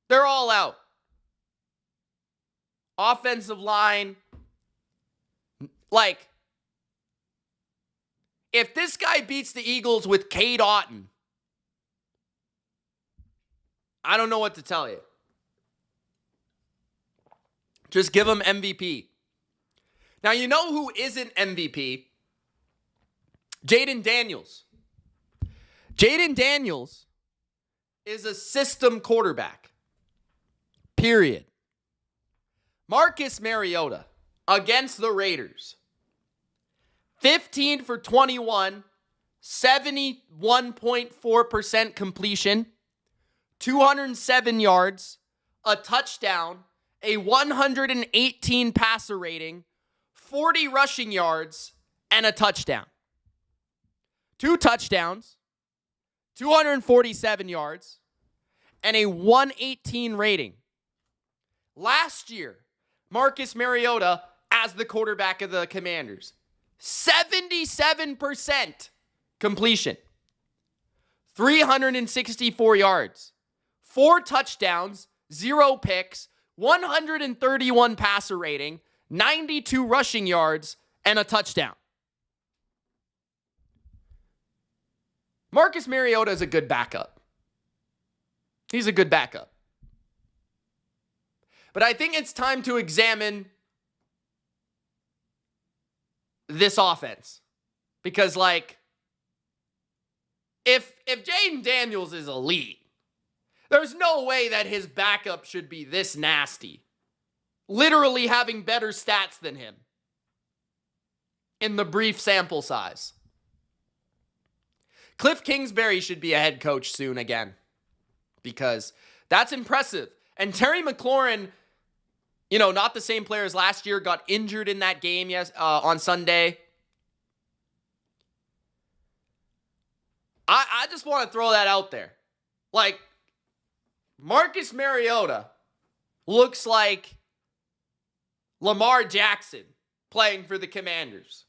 They're all out. Offensive line. Like, if this guy beats the Eagles with Cade Otton, I don't know what to tell you. Just give him MVP. Now, you know who isn't MVP? Jayden Daniels. Jayden Daniels is a system quarterback. Period. Marcus Mariota against the Raiders. 15 for 21, 71.4% completion, 207 yards, a touchdown, a 118 passer rating, 40 rushing yards, and a touchdown. 2 touchdowns, 247 yards, and a 118 rating. Last year, Marcus Mariota as the quarterback of the Commanders, 77% completion, 364 yards, 4 touchdowns, 0 picks, 131 passer rating, 92 rushing yards, and a touchdown. Marcus Mariota is a good backup. He's a good backup. But I think it's time to examine this offense. Because, like, if Jayden Daniels is elite, there's no way that his backup should be this nasty. Literally having better stats than him in the brief sample size. Cliff Kingsbury should be a head coach soon again, because that's impressive. And Terry McLaurin, you know, not the same player as last year, got injured in that game on Sunday. I just want to throw that out there. Like, Marcus Mariota looks like Lamar Jackson playing for the Commanders.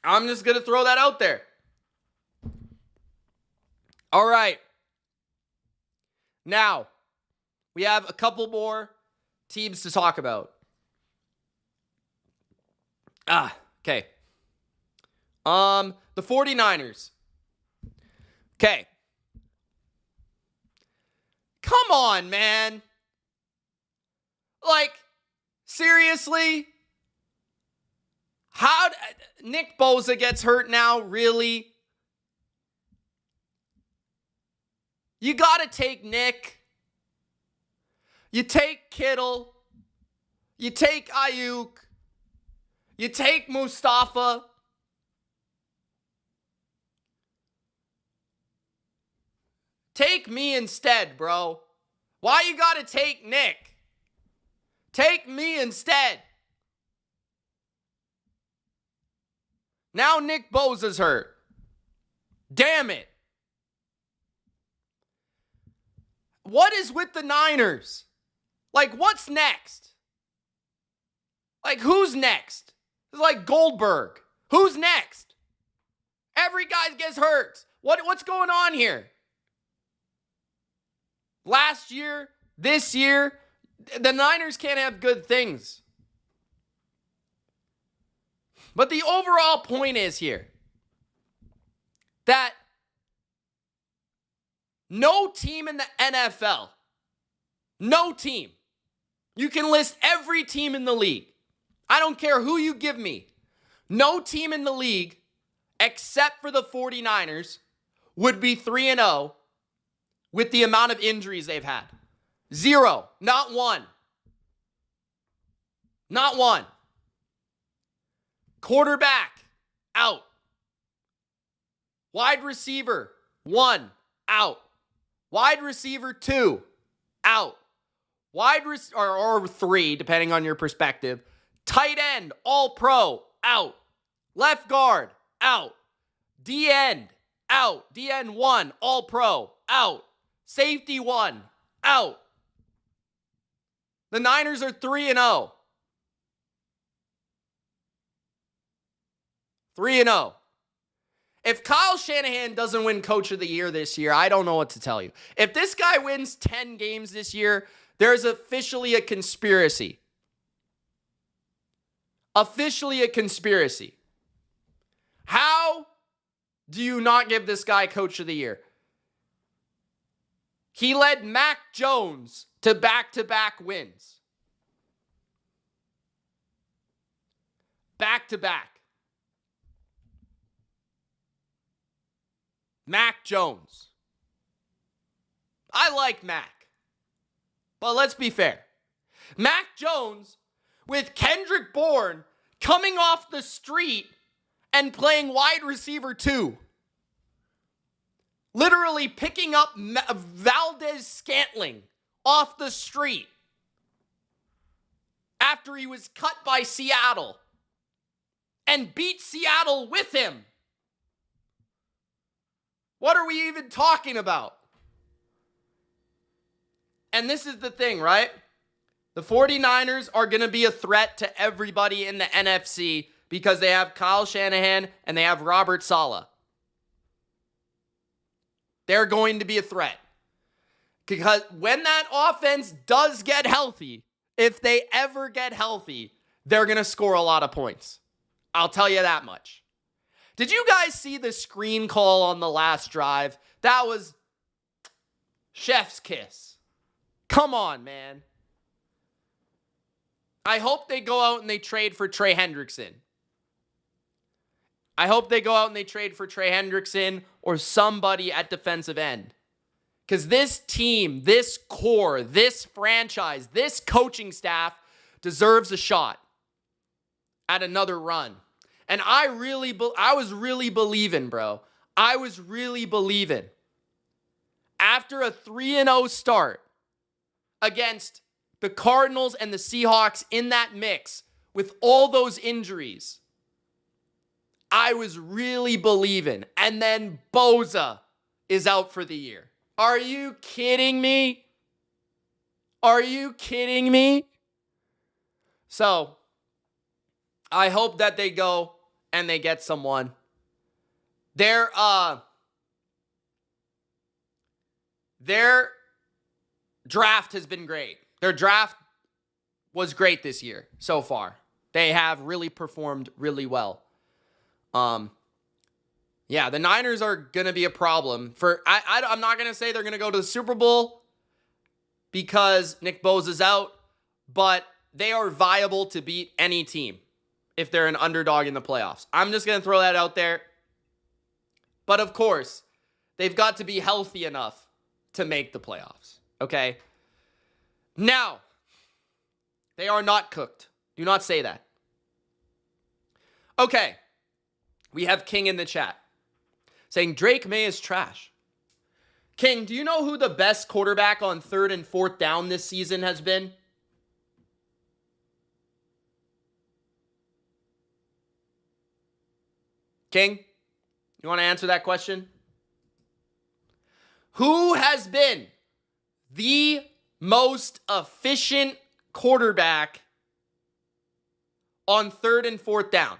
I'm just going to throw that out there. All right. Now, we have a couple more teams to talk about. Okay. The 49ers. Okay. Come on, man. Like, seriously? How Nick Bosa gets hurt now, really? You got to take Nick. You take Kittle. You take Ayuk. You take Mustafa. Take me instead, bro. Why you got to take Nick? Take me instead. Now Nick Bosa's hurt. Damn it. What is with the Niners? Like, what's next? Like, who's next? It's like Goldberg. Who's next? Every guy gets hurt. What's going on here? Last year, this year, the Niners can't have good things. But the overall point is here that no team in the NFL, no team, you can list every team in the league. I don't care who you give me. No team in the league, except for the 49ers, would be 3-0 with the amount of injuries they've had. 0. Not one. Not one. Quarterback, out. Wide receiver, 1, out. Wide receiver 2, out. Or 3, depending on your perspective. Tight end, all pro, out. Left guard, out. D-end, out. D-end 1, all pro, out. Safety 1, out. The Niners are 3-0. 3-0. If Kyle Shanahan doesn't win Coach of the Year this year, I don't know what to tell you. If this guy wins 10 games this year, there's officially a conspiracy. Officially a conspiracy. How do you not give this guy Coach of the Year? He led Mac Jones to back-to-back wins. Back-to-back. Mac Jones. I like Mac. But let's be fair. Mac Jones, with Kendrick Bourne coming off the street and playing wide receiver 2. Literally picking up Valdez-Scantling off the street after he was cut by Seattle and beat Seattle with him. What are we even talking about? And this is the thing, right? The 49ers are going to be a threat to everybody in the NFC because they have Kyle Shanahan and they have Robert Saleh. They're going to be a threat. Because when that offense does get healthy, if they ever get healthy, they're going to score a lot of points. I'll tell you that much. Did you guys see the screen call on the last drive? That was chef's kiss. Come on, man. I hope they go out and they trade for Trey Hendrickson. I hope they go out and they trade for Trey Hendrickson or somebody at defensive end. Because this team, this core, this franchise, this coaching staff deserves a shot at another run. And I was really believing, bro. I was really believing. After a 3-0 start against the Cardinals and the Seahawks in that mix with all those injuries, I was really believing. And then Bosa is out for the year. Are you kidding me? Are you kidding me? So, I hope that they go and they get someone. Their draft has been great. Their draft was great this year so far. They have really performed really well. Yeah, the Niners are going to be a problem. I'm not going to say they're going to go to the Super Bowl because Nick Bosa's out, but they are viable to beat any team if they're an underdog in the playoffs. I'm just going to throw that out there. But of course, they've got to be healthy enough to make the playoffs, okay? Now, they are not cooked. Do not say that. Okay, we have King in the chat saying Drake May is trash. King, do you know who the best quarterback on 3rd and 4th down this season has been? King, you want to answer that question? Who has been the most efficient quarterback on 3rd and 4th down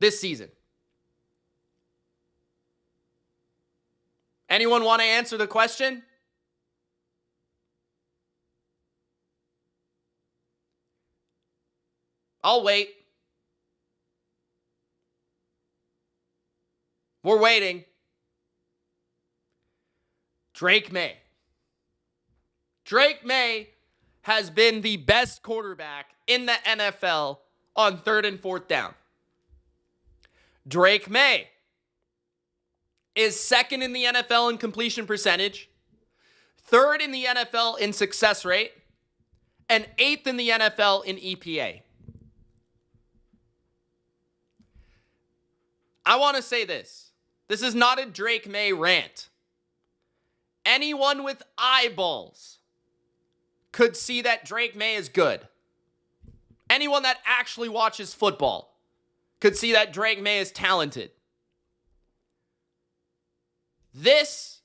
this season? Anyone want to answer the question? I'll wait. We're waiting. Drake May. Drake May has been the best quarterback in the NFL on 3rd and 4th down. Drake May is 2nd in the NFL in completion percentage, 3rd in the NFL in success rate, and 8th in the NFL in EPA. I want to say this. This is not a Drake May rant. Anyone with eyeballs could see that Drake May is good. Anyone that actually watches football could see that Drake May is talented. This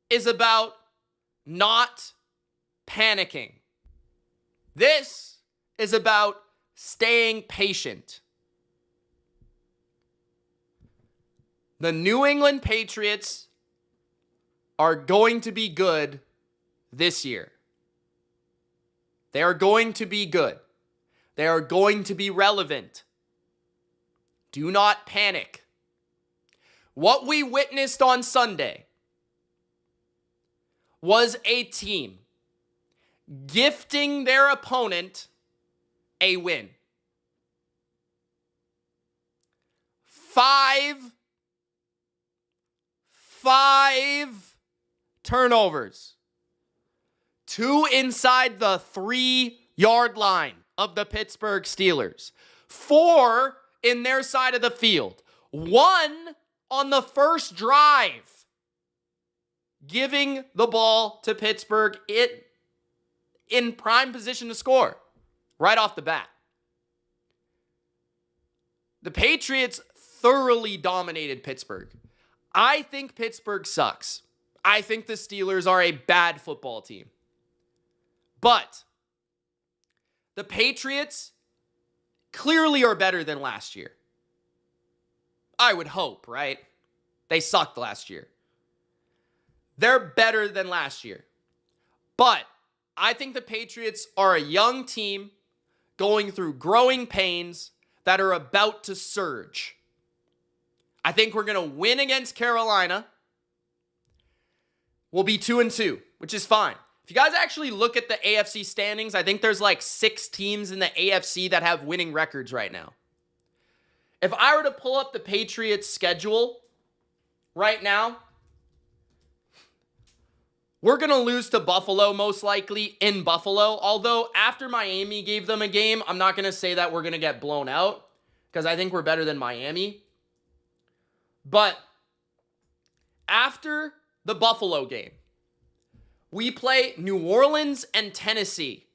is about not panicking. This is about staying patient. The New England Patriots are going to be good this year. They are going to be good. They are going to be relevant. Do not panic. What we witnessed on Sunday was a team gifting their opponent a win. 5 turnovers. 2 inside the 3-yard line of the Pittsburgh Steelers. 4 in their side of the field. 1 on the first drive, giving the ball to Pittsburgh in prime position to score right off the bat. The Patriots thoroughly dominated Pittsburgh. I think Pittsburgh sucks. I think the Steelers are a bad football team. But the Patriots clearly are better than last year. I would hope, right? They sucked last year. They're better than last year. But I think the Patriots are a young team going through growing pains that are about to surge. I think we're going to win against Carolina. We'll be 2-2, which is fine. If you guys actually look at the AFC standings, I think there's like 6 teams in the AFC that have winning records right now. If I were to pull up the Patriots' schedule right now, we're going to lose to Buffalo most likely in Buffalo. Although after Miami gave them a game, I'm not going to say that we're going to get blown out because I think we're better than Miami. But after the Buffalo game, we play New Orleans and Tennessee,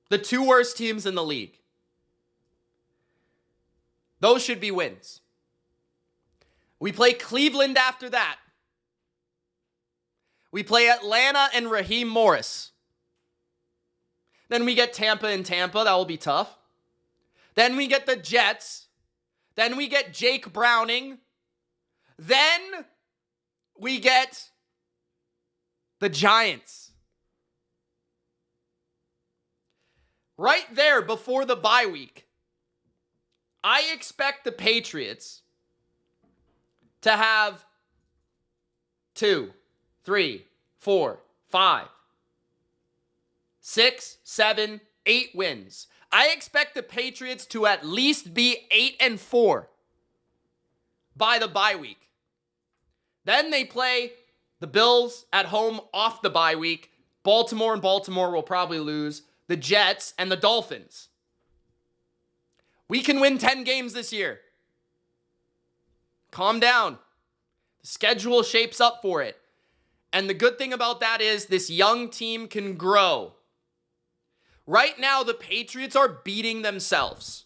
the 2 worst teams in the league. Those should be wins. We play Cleveland after that. We play Atlanta and Raheem Morris. Then we get Tampa and Tampa. That will be tough. Then we get the Jets. Then we get Jake Browning. Then we get the Giants. Right there before the bye week, I expect the Patriots to have 2, 3, 4, 5, 6, 7, 8 wins. I expect the Patriots to at least be 8-4 by the bye week. Then they play the Bills at home off the bye week. Baltimore will probably lose. The Jets and the Dolphins. We can win 10 games this year. Calm down. The schedule shapes up for it. And the good thing about that is this young team can grow. Right now, the Patriots are beating themselves,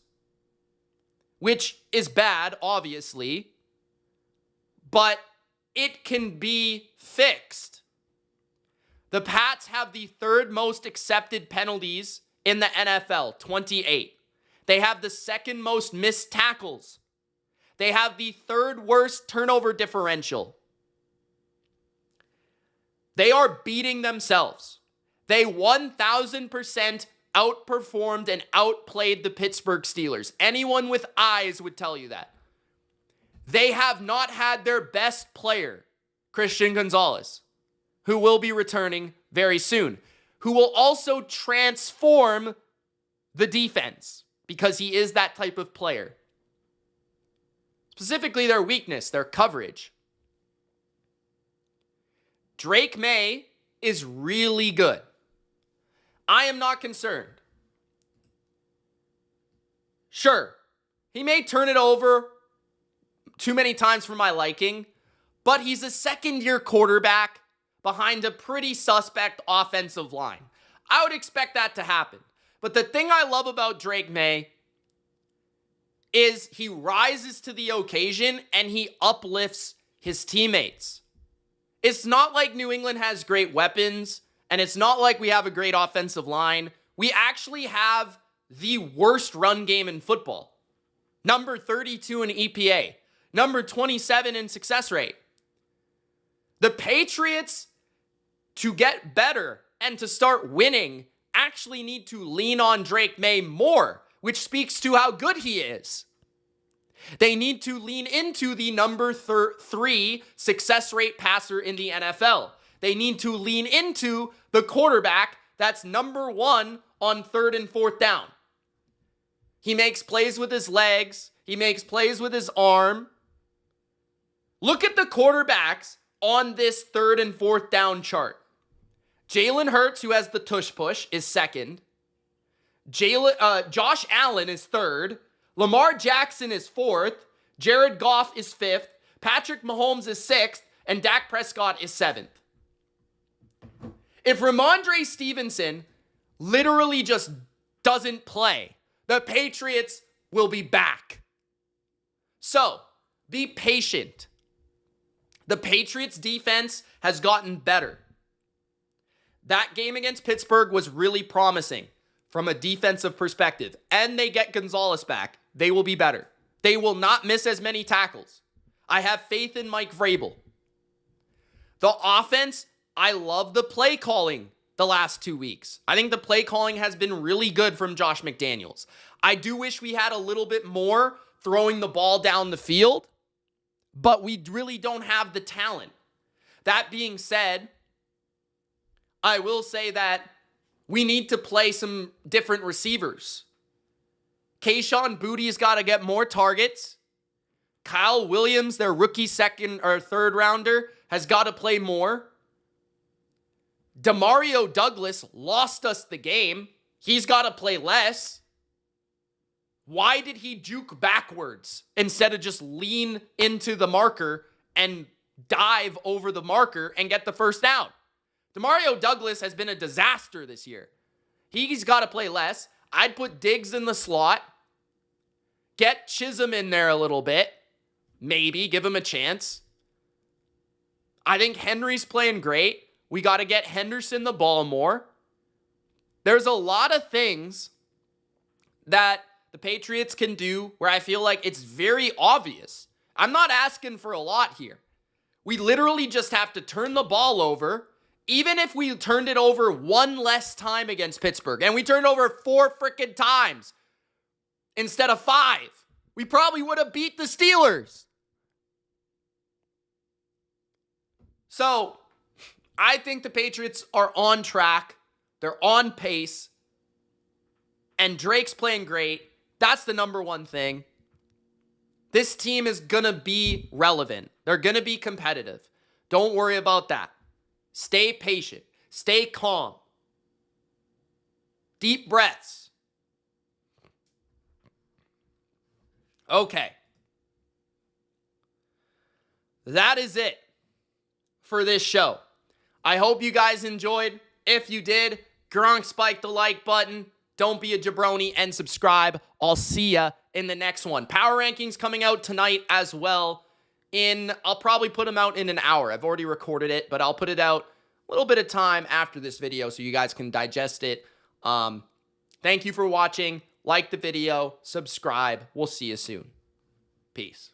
which is bad, obviously, but it can be fixed. The Pats have the 3rd most accepted penalties in the NFL, 28. They have the 2nd most missed tackles. They have the 3rd worst turnover differential. They are beating themselves. They 1,000% outperformed and outplayed the Pittsburgh Steelers. Anyone with eyes would tell you that. They have not had their best player, Christian Gonzalez, who will be returning very soon, who will also transform the defense because he is that type of player. Specifically, their weakness, their coverage. Drake May is really good. I am not concerned. Sure, he may turn it over too many times for my liking, but he's a second-year quarterback behind a pretty suspect offensive line. I would expect that to happen. But the thing I love about Drake May is he rises to the occasion and he uplifts his teammates. It's not like New England has great weapons, and it's not like we have a great offensive line. We actually have the worst run game in football. Number 32 in EPA. Number 27 in success rate. The Patriots, to get better and to start winning, actually need to lean on Drake May more, which speaks to how good he is. They need to lean into the number 3 success rate passer in the NFL. They need to lean into the quarterback that's number 1 on 3rd and 4th down. He makes plays with his legs. He makes plays with his arm. Look at the quarterbacks on this 3rd and 4th down chart. Jalen Hurts, who has the tush push, is 2nd. Josh Allen is 3rd. Lamar Jackson is 4th. Jared Goff is 5th. Patrick Mahomes is 6th. And Dak Prescott is 7th. If Ramondre Stevenson literally just doesn't play, the Patriots will be back. So, be patient. The Patriots defense has gotten better. That game against Pittsburgh was really promising from a defensive perspective. And they get Gonzalez back. They will be better. They will not miss as many tackles. I have faith in Mike Vrabel. The offense, I love the play calling the last 2 weeks. I think the play calling has been really good from Josh McDaniels. I do wish we had a little bit more throwing the ball down the field, but we really don't have the talent. That being said, I will say that we need to play some different receivers. Kayshon Boutte's got to get more targets. Kyle Williams, their rookie 2nd or 3rd rounder, has got to play more. Demario Douglas lost us the game. He's got to play less. Why did he juke backwards instead of just lean into the marker and dive over the marker and get the first down? Demario Douglas has been a disaster this year. He's got to play less. I'd put Diggs in the slot. Get Chisholm in there a little bit. Maybe give him a chance. I think Henry's playing great. We got to get Henderson the ball more. There's a lot of things that the Patriots can do where I feel like it's very obvious. I'm not asking for a lot here. We literally just have to turn the ball over. Even if we turned it over one less time against Pittsburgh, and we turned over 4 freaking times instead of 5, we probably would have beat the Steelers. So, I think the Patriots are on track. They're on pace. And Drake's playing great. That's the number one thing. This team is going to be relevant. They're going to be competitive. Don't worry about that. Stay patient. Stay calm. Deep breaths. Okay. That is it for this show. I hope you guys enjoyed. If you did, Gronk spike the like button. Don't be a jabroni and subscribe. I'll see ya in the next one. Power rankings coming out tonight as well. I'll probably put them out in an hour. I've already recorded it, but I'll put it out a little bit of time after this video so you guys can digest it. Thank you for watching. Like the video, subscribe. We'll see you soon. Peace.